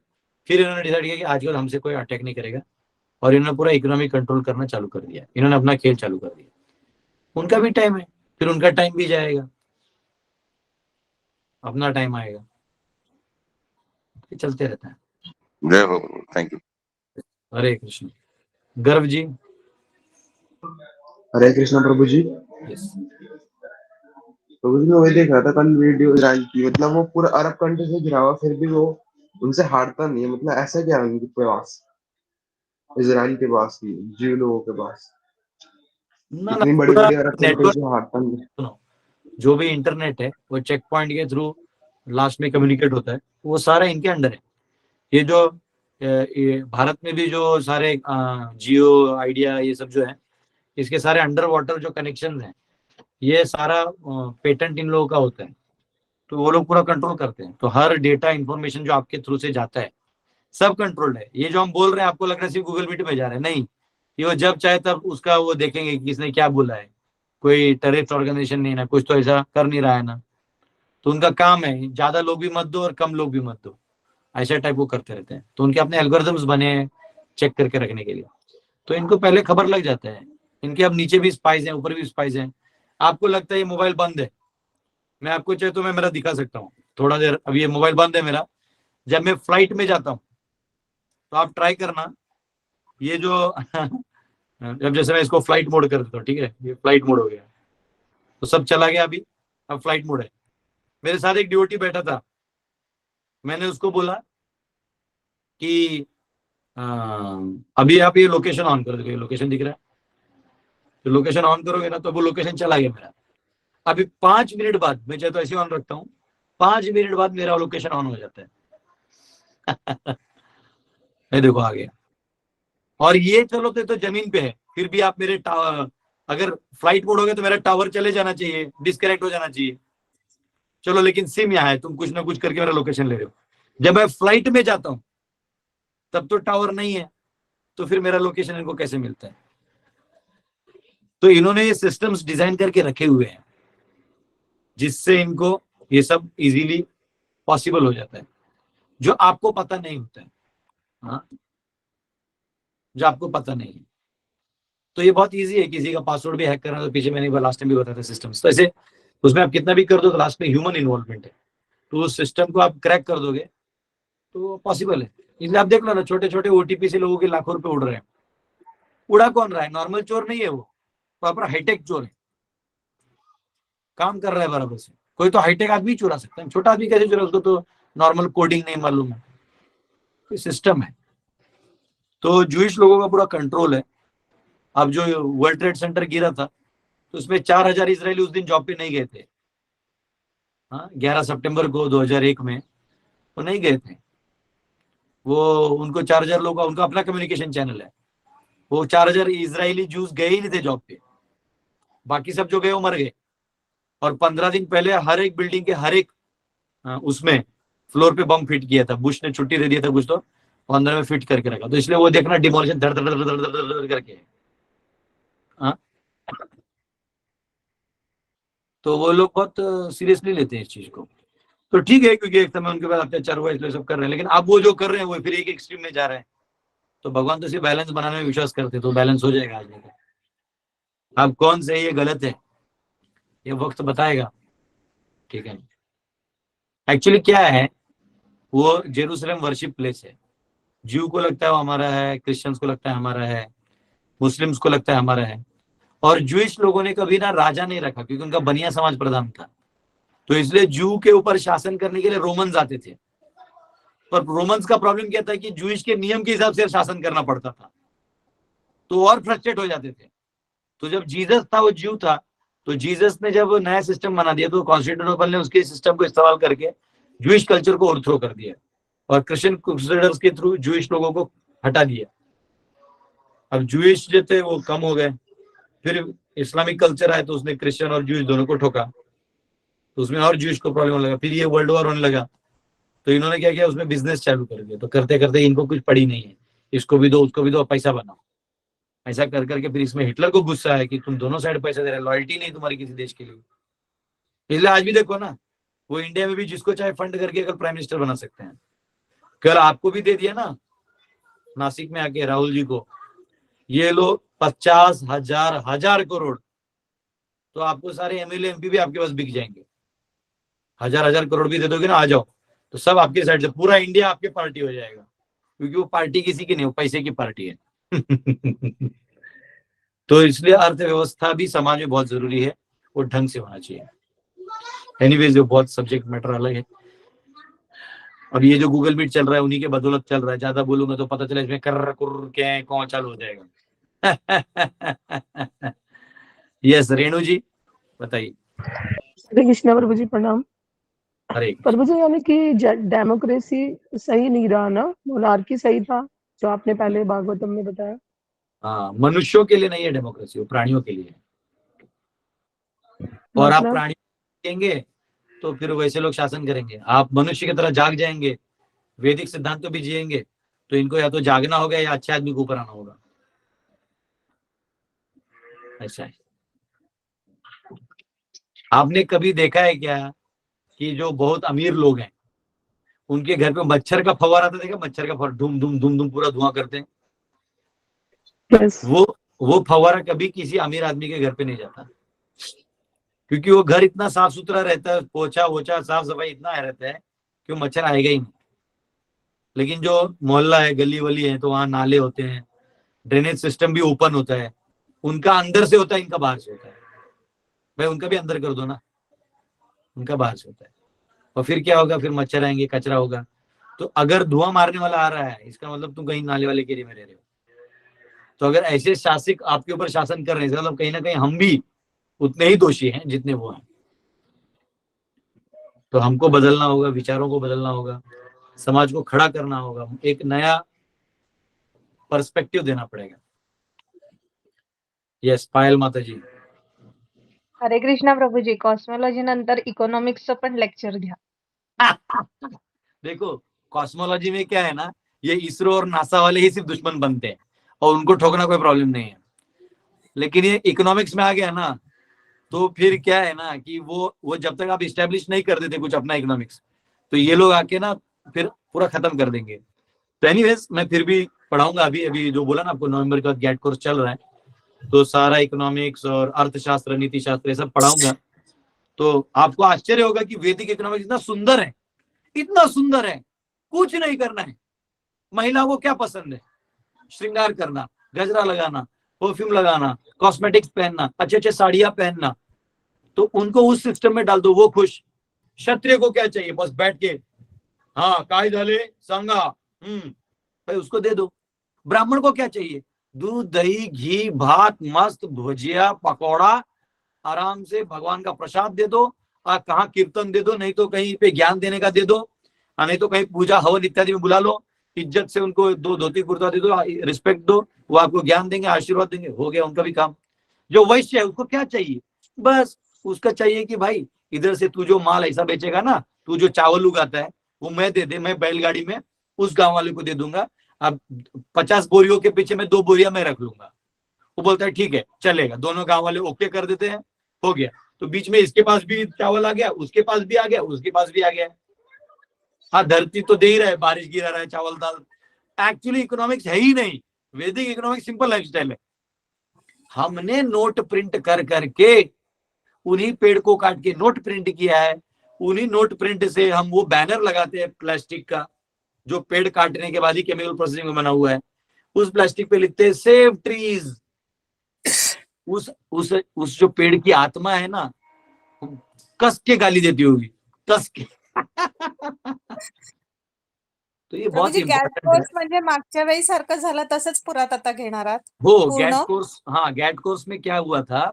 फिर इन्होंने डिसाइड किया कि आजकल हमसे कोई अटैक नहीं करेगा, और इन्होंने पूरा इकोनॉमिक कंट्रोल करना चालू कर दिया। इन्होंने अपना खेल चालू कर दिया। उनका भी टाइम है, फिर उनका टाइम भी जाएगा, अपना टाइम आएगा, चलते रहता है। जय हो, थैंक यू। हरे कृष्ण। गर्व जी। हरे कृष्णा प्रभु जी। यस। प्रभु जी, मैं वही देख रहा था कल वीडियो इजराइल की, मतलब वो पूरा अरब कंट्री से घिरा हुआ फिर भी वो उनसे हारता नहीं है। मतलब ऐसा क्या है उनके पास, इजराइल के पास ही, जीव लोगों के पास ना इतनी बड़ी पूरा बड़ी अरब कंट्री नेटवर्क, से हारता नहीं। सुनो, जो भी इंटरनेट है वो चेक पॉइंट के थ्रू लास्ट में कम्युनिकेट होता है, वो सारा इनके अंडर है। ये जो ये भारत में भी जो सारे जियो आइडिया ये सब जो है, इसके सारे अंडर वाटर जो कनेक्शन हैं, ये सारा पेटेंट इन लोगों का होता है। तो वो लोग पूरा कंट्रोल करते हैं। तो हर डेटा इंफॉर्मेशन जो आपके थ्रू से जाता है सब कंट्रोल्ड है। ये जो हम बोल रहे हैं आपको लग रहा है सिर्फ गूगल मीट में जा रहा है, नहीं। ये वो जब चाहे तब उसका वो देखेंगे कि किसने क्या बोला है। कोई टेररिस्ट ऑर्गेनाइजेशन नहीं ना, कुछ तो ऐसा कर नहीं रहा है ना। तो उनका काम है ज्यादा लोग भी मत दो और कम लोग भी मत दो, ऐसा टाइप वो करते रहते हैं। तो उनके अपने एल्गोरिथम्स बने हैं चेक करके रखने के लिए। तो इनको पहले खबर लग जाता है। इनके अब नीचे भी स्पाइस हैं, ऊपर भी स्पाइस हैं। आपको लगता है ये मोबाइल बंद है, मैं आपको चाहे तो मैं मेरा दिखा सकता हूँ थोड़ा देर। अब ये मोबाइल बंद है मेरा, जब मैं फ्लाइट में जाता हूँ तो आप ट्राई करना, ये जो जब जैसे मैं इसको फ्लाइट मोड कर देता हूँ, ठीक है, ये फ्लाइट मोड हो गया, तो सब चला गया अभी। अब फ्लाइट मोड है। मेरे साथ एक ड्यूटी बैठा था, मैंने उसको बोला कि अभी आप ये लोकेशन ऑन कर दो, लोकेशन दिख रहा है, तो लोकेशन ऑन करोगे ना तो वो लोकेशन चला गया मेरा। अभी 5 मिनट बाद, मैं चाहे तो ऐसे ऑन रखता हूँ, 5 मिनट बाद मेरा लोकेशन ऑन हो जाता है। ये देखो आ गया। और ये चलो तो जमीन पे है, फिर भी आप मेरे टावर, अगर फ्लाइट मोड हो गया तो मेरा टावर चले जाना चाहिए, डिस्कनेक्ट हो जाना चाहिए। चलो लेकिन सिम यहाँ है, तुम कुछ ना कुछ करके मेरा लोकेशन ले रहे हो। जब मैं फ्लाइट में जाता हूँ तब तो टावर नहीं है, तो फिर मेरा लोकेशन इनको कैसे मिलता है? तो इन्होंने ये सिस्टम्स डिजाइन करके रखे हुए हैं जिससे इनको ये सब इजीली पॉसिबल हो जाता है, जो आपको पता नहीं होता है। हाँ, जो आपको पता नहीं है। तो ये बहुत इजी है, किसी का पासवर्ड भी हैक करना, तो पीछे मैंने लास्ट टाइम भी बताया था सिस्टम्स। तो ऐसे उसमें आप कितना भी कर दो तो लास्ट में ह्यूमन इन्वॉल्वमेंट है। तो उस सिस्टम को आप क्रैक कर दोगे तो पॉसिबल है। इसलिए आप देख लो ना, छोटे छोटे ओटीपी से लोगों के लाखों रुपए उड़ रहे हैं। उड़ा कौन रहा है? नॉर्मल चोर नहीं है वो, प्रॉपर हाईटेक चोर है, काम कर रहा है बराबर से। कोई तो हाईटेक आदमी चुरा सकता है, छोटा आदमी कैसे चुरा? उसको तो नॉर्मल कोडिंग नहीं मालूम है। सिस्टम है। तो जूइश लोगों का पूरा कंट्रोल है। अब जो वर्ल्ड ट्रेड सेंटर गिरा था तो उसमें 4000 इजरायली उस दिन जॉब पे नहीं गए थे। हाँ, 11 सितंबर को 2001 में वो नहीं गए थे। वो उनको 4,000 लोग, उनका अपना कम्युनिकेशन चैनल है, वो 4,000 इजरायली जूस गए ही नहीं थे जॉब पे, बाकी सब जो गए वो मर गए। और 15 दिन पहले हर एक बिल्डिंग के हर एक उसमें फ्लोर पे बम फिट किया था, बुश ने छुट्टी दे दिया था कुछ तो अंदर में फिट करके रखा, तो इसलिए वो देखना डिमोलिशन धड़ धड़ धड़ धड़ धड़ धड़ करके। हाँ, तो वो लोग बहुत सीरियसली लेते हैं इस चीज को। तो ठीक है, क्योंकि एक समय उनके बाद अत्याचार हुआ इसलिए सब कर रहे हैं, लेकिन अब वो जो कर रहे हैं वो फिर एक एक्सट्रीम में जा रहे हैं। तो भगवान तो सिर्फ बैलेंस बनाने में विश्वास करते, तो बैलेंस हो जाएगा आज नहीं। अब कौन सही है गलत है ये वक्त बताएगा, ठीक है। एक्चुअली क्या है, वो जेरूसलम वर्शिप प्लेस है, ज्यू को लगता है वो हमारा है, क्रिश्चियंस को लगता है हमारा है, मुस्लिम्स को लगता है हमारा है। और ज्यूइश लोगों ने कभी ना राजा नहीं रखा, क्योंकि उनका बनिया समाज प्रधान था, तो इसलिए ज्यू के ऊपर शासन करने के लिए रोमन्स आते थे। पर रोमन्स का प्रॉब्लम क्या था कि ज्यूइश के नियम के हिसाब से शासन करना पड़ता था, तो और फ्रस्ट्रेट हो जाते थे। तो जब जीसस था वो ज्यू था, तो जीसस ने जब नया सिस्टम बना दिया तो कॉन्स्टेंटिनोपल ने उसके सिस्टम को इस्तेमाल करके ज्यूइश कल्चर को ओवरथ्रो कर दिया और क्रिश्चियन क्रूसेडर्स के थ्रू ज्यूइश लोगों को हटा दिया। अब ज्यूइश जो थे वो कम हो गए, फिर इस्लामिक कल्चर आया तो उसने क्रिश्चियन और ज्यूइश दोनों को ठोका, तो उसमें और ज्यूइश को प्रॉब्लम होने लगा, फिर ये वर्ल्ड वॉर होने लगा। तो इन्होंने क्या किया, उसमें बिजनेस चालू कर दिया। तो करते करते इनको कुछ पड़ी नहीं है, इसको भी दो उसको भी दो, पैसा बनाओ। ऐसा कर करके फिर इसमें हिटलर को गुस्सा है कि तुम दोनों साइड पैसा दे रहे, लॉयल्टी नहीं तुम्हारी किसी देश के लिए। इसलिए आज भी देखो ना, वो इंडिया में भी जिसको चाहे फंड करके कल प्राइम मिनिस्टर बना सकते हैं। कल आपको भी दे दिया ना नासिक में आके राहुल जी को, ये लोग 50,000 करोड़, तो आपको सारे एमएलए एमपी भी आपके पास बिक जाएंगे। 1,000 करोड़ भी दे दोगे ना, आ जाओ, तो सब आपके साइड से, पूरा इंडिया आपके पार्टी हो जाएगा, क्योंकि वो पार्टी किसी की नहीं, वो पैसे की पार्टी है। तो इसलिए अर्थव्यवस्था भी समाज में बहुत जरूरी है, वो ढंग से होना चाहिए। एनीवेज जो बहुत सब्जेक्ट मैटर अलग है। अब ये जो गूगल मीट चल रहा है उन्हीं के बदौलत चल रहा है, ज्यादा बोलूंगा तो पता चला इसमें कर कुर के कौन चालू हो जाएगा। यस रेणु जी बताइए। हरे कृष्णा प्रभु जी, प्रणाम। अरे प्रभु जी, यानी कि डेमोक्रेसी सही नहीं रहा ना, मोनार्की सही था जो आपने पहले भागवतम में बताया। हाँ, मनुष्यों के लिए नहीं है डेमोक्रेसी, वो प्राणियों के लिए है। और आप मतलब प्राणी कहेंगे तो फिर वैसे लोग शासन करेंगे। आप मनुष्य की तरह जाग जाएंगे, वैदिक सिद्धांतों भी जिएंगे, तो इनको या तो जागना होगा या अच्छे आदमी को ऊपर आना होगा। ऐसा है। आपने कभी देखा है क्या कि जो बहुत अमीर लोग हैं उनके घर पे मच्छर का फव्वारा आता, देखा मच्छर का फव्वारा धूम धूम धूम धूम पूरा धुआं करते हैं। यस, वो फव्वारा कभी किसी अमीर आदमी के घर पे नहीं जाता, क्योंकि वो घर इतना साफ सुथरा रहता है, पोछा वोछा साफ सफाई इतना रहता है कि वो मच्छर आएगा ही नहीं। लेकिन जो मोहल्ला है, गली वली है, तो वहां नाले होते हैं, ड्रेनेज सिस्टम भी ओपन होता है, उनका अंदर से होता है, इनका बाहर से होता है। भाई उनका भी अंदर कर दो ना, उनका बाहर से होता है। और फिर क्या होगा, फिर मच्छर आएंगे, कचरा होगा। तो अगर धुआं मारने वाला आ रहा है, इसका मतलब तुम कहीं नाले वाले एरिया में रह रहे हो। तो अगर ऐसे शासक आपके ऊपर शासन कर रहे हैं, मतलब कहीं ना कहीं हम भी उतने ही दोषी हैं जितने वो हैं। तो हमको बदलना होगा, विचारों को बदलना होगा, समाज को खड़ा करना होगा, एक नया पर्सपेक्टिव देना पड़ेगा। यस पायल माता जी। हरे कृष्णा प्रभूजी, कॉस्मॉलॉजी नंतर इकॉनॉमिक्सचं पण लेक्चर घ्या। देखो कॉस्मोलॉजी में क्या है ना, ये इसरो और नासा वाले ही सिर्फ दुश्मन बनते हैं और उनको ठोकना कोई प्रॉब्लम नहीं है। लेकिन ये इकोनॉमिक्स में आ गया ना, तो फिर क्या है ना कि वो जब तक आप इस्टेब्लिश नहीं कर देते कुछ अपना इकोनॉमिक्स, तो ये लोग आके ना फिर पूरा खत्म कर देंगे। तो एनीवेज मैं फिर भी पढ़ाऊंगा, अभी जो बोला ना आपको, नवंबर का गैट कोर्स चल रहा है, तो सारा इकोनॉमिक्स और अर्थशास्त्र, नीति शास्त्र, ये सब पढ़ाऊंगा। तो आपको आश्चर्य होगा कि वैदिक इकोनॉमिक्स इतना सुंदर है, इतना सुंदर है, कुछ नहीं करना है। महिला को क्या पसंद है, श्रृंगार करना, गजरा लगाना, परफ्यूम लगाना, कॉस्मेटिक्स पहनना, अच्छे अच्छे साड़ियां पहनना, तो उनको उस सिस्टम में डाल दो, वो खुश। क्षत्रिय को क्या चाहिए, बस बैठ के हाँ काय झाले सांगा, भाई उसको दे दो। ब्राह्मण को क्या चाहिए, दूध दही घी भात मस्त भुजिया पकौड़ा, आराम से भगवान का प्रसाद दे दो, कहाँ कीर्तन दे दो, नहीं तो कहीं पे ज्ञान देने का दे दो, नहीं तो कहीं पूजा हवन इत्यादि में बुला लो, इज्जत से उनको 2 धोती कुर्ता दे दो, रिस्पेक्ट दो, वो आपको ज्ञान देंगे, आशीर्वाद देंगे, हो गया उनका भी काम। जो वैश्य है उसको क्या चाहिए, बस उसका चाहिए कि भाई इधर से तू जो माल ऐसा बेचेगा ना, तू जो चावल उगाता है वो मैं दे दे, मैं बैलगाड़ी में उस गांव वाले को दे दूंगा, अब 50 बोरियों के पीछे में 2 बोरियां मैं रख लूंगा। वो बोलता है ठीक है चलेगा, दोनों गांव वाले ओके कर देते हैं, हो गया। तो बीच में इसके पास भी चावल आ गया, उसके पास भी आ गया, उसके पास भी आ गया। हाँ धरती तो दे ही रहा है, बारिश गिरा रहा है, चावल दाल। एक्चुअली इकोनॉमिक्स है ही नहीं, वैदिक इकोनॉमिक्स सिंपल लाइफस्टाइल है। हमने नोट प्रिंट कर करके उन्हीं पेड़ को काट के नोट प्रिंट किया है, उन्हीं नोट प्रिंट से हम वो बैनर लगाते हैं प्लास्टिक का, जो पेड़ काटने के बाद ही केमिकल प्रोसेसिंग में बना हुआ है। उस प्लास्टिक पे लिखते हैं सेव ट्रीज। उस जो पेड़ की आत्मा है ना, कस के गाली देती होगी, कस के। तो ये बहुत प्रभूजी गॅट इम्पोर्टेंट है। कोर्स म्हणजे मागच्या वेळी सारखं झालं तसंच पुरात आता घेणार आहात हो पूर्ण? गैट कोर्स, हाँ गैट कोर्स में क्या हुआ था,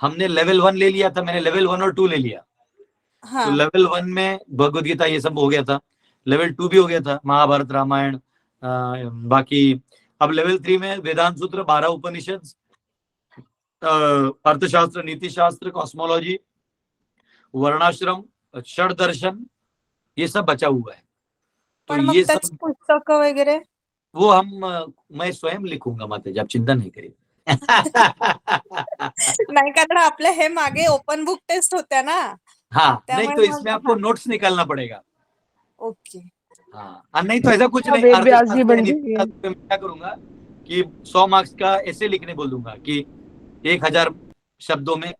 हमने लेवल 1 ले लिया था, मैंने लेवल 1 और 2 ले लिया। तो हाँ लेवल 1 में भगवत गीता ये सब हो गया था, लेवल 2 भी हो गया था, महाभारत रामायण, बाकी अब लेवल 3 में वेदांत सूत्र, 12 उपनिषद, अर्थशास्त्र, नीति शास्त्र, कॉस्मोलॉजी, वर्णाश्रम, षड दर्शन, ये सब बचा हुआ है। तो पण मग ये त्याची सब पुस्तकं वगैरे वो मैं स्वयं लिखूंगा माता जी, आप चिंता नहीं करिए। नाही कारण आपल्या हे मागे ओपन बुक टेस्ट होत्या ना, हाँ नहीं त्यामुळे तो मग इसमें आपको हाँ, नोट्स निकालना पड़ेगा। ओके हाँ और नहीं तो ऐसा कुछ नहीं, वेद व्यास जी अर्थशास्त्र बन नीति जाइए। शास्त्र में क्या करूंगा कि 100 मार्क्स का ऐसे लिखने बोल दूंगा कि 1000 शब्दों में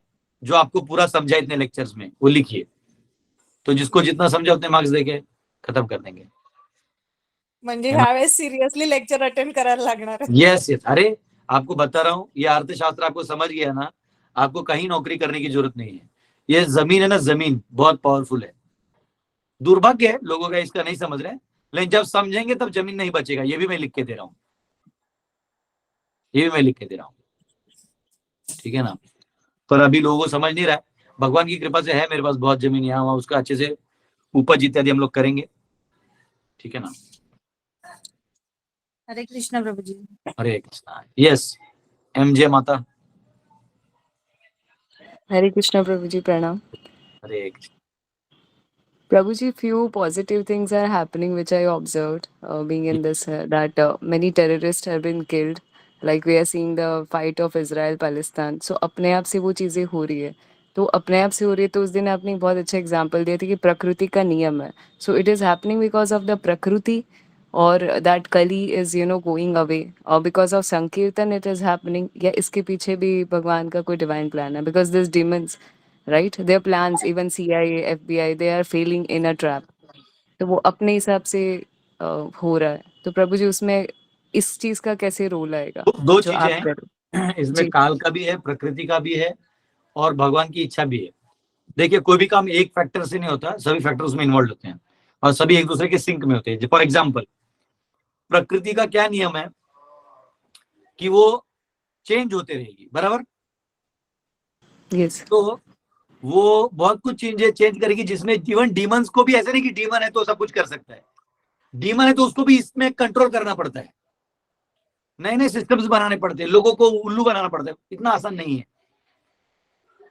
जो आपको पूरा समझा इतने लेक्चर्स में वो लिखिए। तो जिसको जितना समझा उतने मार्क्स देके खत्म कर देंगे। म्हणजे ह्यावेळेस सिरियसली लेक्चर अटेंड करायला लागणार आहे। यस यस, अरे आपको बता रहा हूँ, ये अर्थशास्त्र आपको समझ गया ना, आपको कहीं नौकरी करने की जरूरत नहीं है। ये जमीन है ना, जमीन बहुत पावरफुल है। दुर्भाग्य है लोगों का इसका नहीं समझ रहे, लेकिन जब समझेंगे तब जमीन नहीं बचेगा। ये भी मैं लिख के दे रहा हूँ, ये भी मैं लिख के दे रहा हूँ, ठीक है ना। पर अभी लोगों को समझ नहीं रहा है। भगवान की कृपा से है मेरे पास बहुत जमीन, यहाँ वहाँ उसका अच्छे से उपज इत्यादि हम लोग करेंगे, ठीक है ना। हरे कृष्ण प्रभुजी। हरे कृष्णा। यस एमजे माता। हरे कृष्णा प्रभुजी, प्रणाम। हरे Krishna. Prabhuji, few positive things are happening which I observed being in this that many terrorists have been killed, like we are seeing the fight of Israel Palestine. So अपने आप से वो चीज़ें हो रही है, तो अपने आप से हो रही है। तो उस दिन आपने एक बहुत अच्छा एग्जांपल दिया था कि प्रकृति का नियम है। So it is happening because of the प्रकृति, or that Kali is going away, or because of Sankirtan it is happening, या इसके पीछे भी भगवान का कोई divine plan है? Because these demons, right, their plans, even CIA, FBI, they are failing in a trap. तो वो अपने हिसाब से हो रहा है। तो प्रभु जी उसमें इस चीज का कैसे रोल आएगा दो जो चीजें आप हैं कर रहे हो? इसमें, जी काल का भी है, प्रकृति का भी है, और भगवान की इच्छा भी है। देखिए कोई भी काम एक फैक्टर से नहीं होता, सभी फैक्टर उसमें इन्वॉल्व होते हैं और सभी एक दूसरे के सिंक में होते हैं। फॉर एग्जाम्पल प्रकृति का क्या नियम है कि वो चेंज होते रहेगी, बराबर। यस तो वो बहुत कुछ चीजें चेंज करेगी, जिसमें इवन डीमंस को भी, ऐसे नहीं कि डीमन है तो सब कुछ कर सकता है। डीमन है तो उसको भी इसमें कंट्रोल करना पड़ता है, नए नए सिस्टम्स बनाने पड़ते हैं, लोगों को उल्लू बनाना पड़ता है, इतना आसान नहीं है।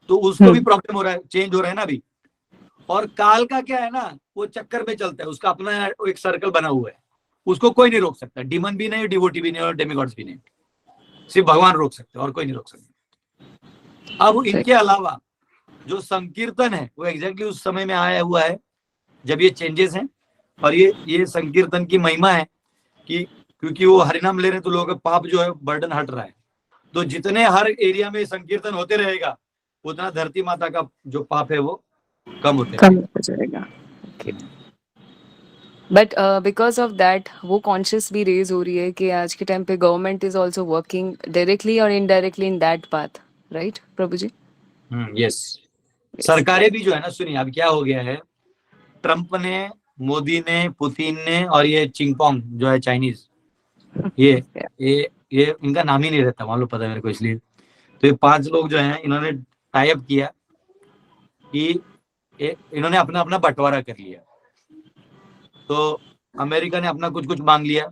तो उसको भी प्रॉब्लम हो रहा है, चेंज हो रहा है ना अभी। और काल का क्या है ना, वो चक्कर में चलता है, उसका अपना एक सर्कल बना हुआ है, उसको कोई नहीं रोक सकता। डीमन भी नहीं, डिवोटी भी नहीं, और डेमिगॉड्स भी नहीं, सिर्फ भगवान रोक सकते और कोई नहीं रोक सकता। अब इनके अलावा जो संकीर्तन है वो एग्जैक्टली उस समय में आया हुआ है जब ये चेंजेस हैं। और ये संकीर्तन की महिमा है कि क्योंकि वो हरिनाम ले रहे हैं तो लोगों का पाप जो है बर्डन हट रहा है। तो जितने हर एरिया में संकीर्तन होते रहेगा उतना धरती माता का जो पाप है वो कम होते कम हो जाएगा। Okay, but because of that वो कॉन्शियस भी रेज हो रही है कि आज के टाइम पे government is also working directly और indirectly in that path, right Prabhu ji? Yes. सरकारें भी जो है ना, सुनिए अब क्या हो गया है, ट्रम्प ने, मोदी ने, पुतिन ने, और ये चिंगपोंग जो है चाइनीज, ये इनका नाम ही नहीं रहता, मालूम पता है मेरे को, इसलिए। तो ये 5 लोग जो हैं इन्होंने टाई अप किया कि इन्होंने अपना अपना बंटवारा कर लिया। तो अमेरिका ने अपना कुछ कुछ मांग लिया,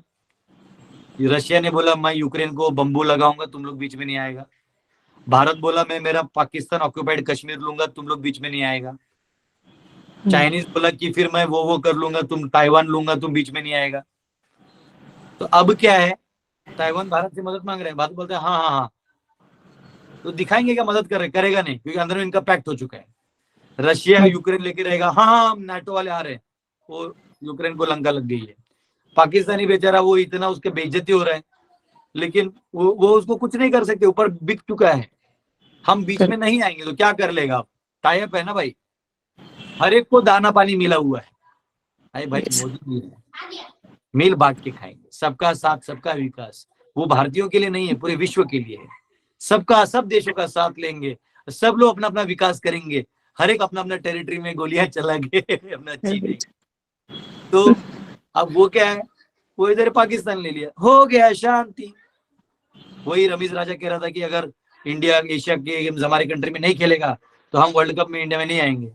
रशिया ने बोला मैं यूक्रेन को बम्बू लगाऊंगा, तुम लोग बीच में नहीं आएगा। भारत बोला मैं मेरा पाकिस्तान ऑक्यूपाइड कश्मीर लूंगा, तुम लोग बीच में नहीं आएगा। चाइनीज बोला कि फिर मैं वो कर लूंगा, तुम ताइवान लूंगा, तुम बीच में नहीं आएगा। तो अब क्या है, ताइवान भारत से मदद मांग रहे हैं, भारत बोलते हैं हाँ हाँ हाँ, तो दिखाएंगे क्या मदद कर रहे, करेगा नहीं, क्योंकि अंदर में इनका पैक्ट हो चुका है। रशिया यूक्रेन लेके रहेगा, हाँ हाँ नाटो वाले आ रहे हैं, वो यूक्रेन को लंका लग गई है। पाकिस्तानी बेचारा वो इतना उसके बेइज्जती हो रहा है, लेकिन वो उसको कुछ नहीं कर सकते, ऊपर बिक चुका है। हम बीच में नहीं आएंगे तो क्या कर लेगा, टाइप है ना भाई, हर एक को दाना पानी मिला हुआ है। अरे भाई मोदी जी मिल बांट के खाएंगे, सबका साथ सबका विकास, वो भारतीयों के लिए नहीं है, पूरे विश्व के लिए है। सबका, सब देशों का साथ लेंगे, सब लोग अपना अपना विकास करेंगे, हर एक अपना अपना टेरिटरी में गोलियां चला के अपना चीनेंगे। तो अब वो क्या है, वो इधर पाकिस्तान ले लिया, हो गया शांति। वही रमीज राजा कह रहा था कि अगर इंडिया एशिया के गेम्स हमारे कंट्री में नहीं खेलेगा तो हम वर्ल्ड कप में इंडिया में नहीं आएंगे।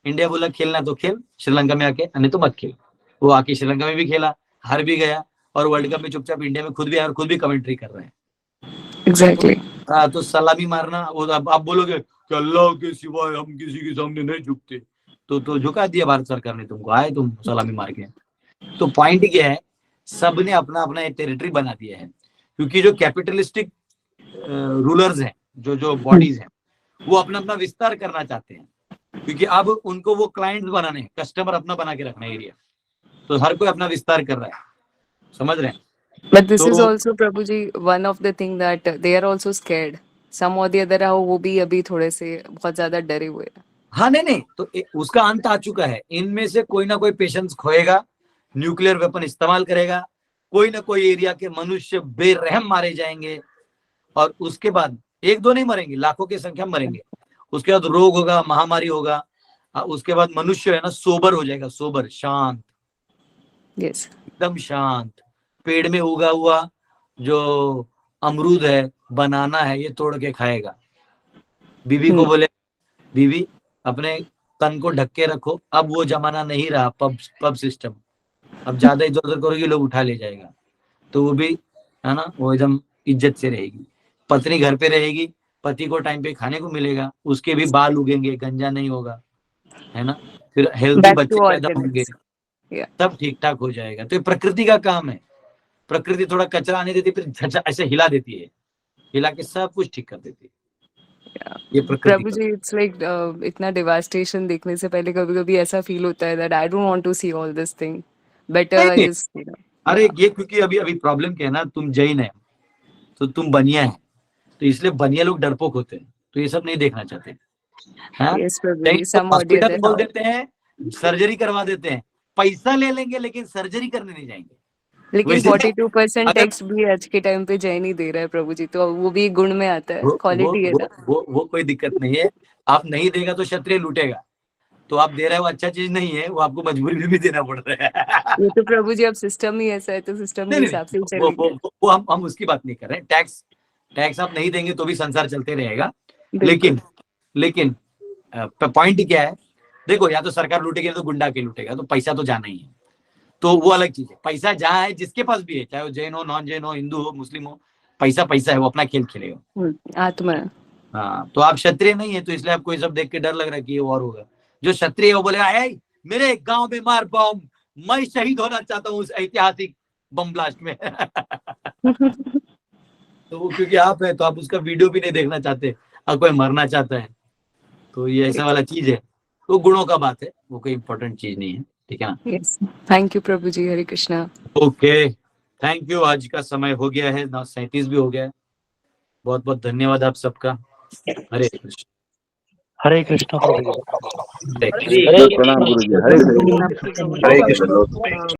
इंडिया बोला खेलना तो खेल श्रीलंका में आके, नहीं तो मत खेल। वो आके श्रीलंका में भी खेला, हार भी गया, और वर्ल्ड कप में चुपचाप इंडिया में खुद भी आया और खुद भी कमेंट्री कर रहे हैं। एग्जैक्टली। तो सलामी मारना, वो आप बोलोगे कि अल्लाह के सिवाय हम किसी के सामने नहीं झुकते, तो झुका दिया भारत सरकार ने तुमको, आए तुम सलामी मार के। तो पॉइंट क्या है, सबने अपना अपना एक टेरिटरी बना दिया है, क्योंकि जो कैपिटलिस्टिक रूलर्स हैं, जो बॉडीज हैं, वो अपना अपना विस्तार करना चाहते हैं, क्योंकि अब उनको वो क्लाइंट्स बनाने हैं, कस्टमर अपना बना के रखना एरिया, तो हर कोई अपना विस्तार कर रहा है, समझ रहे हैं। But this is also Prabhu ji one of the thing that they are also scared. Some or the other how वो भी अभी थोड़े से बहुत ज्यादा डरे हुए हैं। हाँ नहीं, तो उसका अंत आ चुका है। इनमें से कोई ना कोई पेशेंस खोएगा, न्यूक्लियर वेपन इस्तेमाल करेगा, कोई ना कोई एरिया के मनुष्य बेरहम मारे जाएंगे, और उसके बाद एक दो नहीं मरेंगे, लाखों की संख्या मरेंगे। उसके बाद रोग होगा, महामारी होगा, उसके बाद मनुष्य है ना सोबर हो जाएगा, सोबर, शांत, yes. एकदम शांत। पेड़ में उगा हुआ जो अमरूद है, बनाना है, ये तोड़ के खाएगा। बीवी को बोले बीवी अपने तन को ढक के रखो, अब वो जमाना नहीं रहा पब सिस्टम, अब ज्यादा इधर उधर करोगे लोग उठा ले जाएगा, तो वो भी है ना, वो एकदम इज्जत से रहेगी। पत्नी घर पे रहेगी, पति को टाइम पे खाने को मिलेगा, उसके भी बाल उगेंगे, गंजा नहीं होगा, है ना, फिर हेल्दी बच्चे पैदा होंगे, सब ठीक ठाक हो जाएगा। तो ये प्रकृति का काम है। प्रकृति थोड़ा कचरा आने देती, फिर ऐसे हिला देती है, हिला के सब कुछ ठीक कर देती है। ये प्रभु जी इट्स लाइक इतना डिवास्टेशन देखने से पहले कभी कभी ऐसा फील होता है that I don't want to see all this thing, better I just अरे ये क्योंकि अभी प्रॉब्लम क्या है ना, तुम जैन है तो तुम बनिया है, तो इसलिए बनिया लोग डरपोक होते हैं, तो ये सब नहीं देखना चाहते। हॉस्पिटल खोल देते हैं, सर्जरी करवा देते हैं, पैसा ले लेंगे लेकिन सर्जरी करने नहीं जाएंगे। लेकिन 42% टैक्स भी आज के टाइम पे जैन ही दे रहा है प्रभु जी, तो वो भी गुण में आता है, क्वालिटी है ना। वो कोई दिक्कत नहीं है, आप नहीं देगा तो क्षत्रिय लूटेगा, तो आप दे रहे हो अच्छा चीज नहीं है, वो आपको मजबूरी में भी देना पड़ रहा है। ये तो प्रभु जी अब सिस्टम ही ऐसा है, तो सिस्टम के हिसाब से चलेगा। वो हम उसकी बात नहीं कर रहे हैं। टैक्स आप नहीं देंगे तो भी संसार चलते रहेगा, लेकिन पॉइंट क्या है, देखो या तो सरकार लूटेगी तो गुंडा के लूटेगा, तो पैसा तो जाना ही है, तो वो अलग चीज है। पैसा जहाँ है, जिसके पास भी है, चाहे वो जैन हो, नॉन जैन हो, हिंदू हो, मुस्लिम हो, पैसा है, वो अपना खेल खेलेगा। आत्मा। हाँ, तो आप क्षत्रिय नहीं है, तो इसलिए आपको ये सब देख के डर लग रहा है कि ये और होगा। जो क्षत्रिय है वो बोलेगा मेरे गांव में मार बम, मैं शहीद होना चाहता हूँ उस ऐतिहासिक बम ब्लास्ट में। तो वो क्योंकि आप है तो आप उसका वीडियो भी नहीं देखना चाहते, और कोई मरना चाहता है, तो ये ऐसा वाला चीज है। तो गुणों का बात है, वो कोई इंपॉर्टेंट चीज नहीं है, ठीक है ना। Thank you Prabhu ji, Hare Krishna. Okay, thank you. आज का समय हो गया है, 9:37 भी हो गया है। बहुत बहुत धन्यवाद आप सबका। हरे कृष्ण। हरे कृष्ण। प्रणाम गुरुजी। हरे कृष्ण।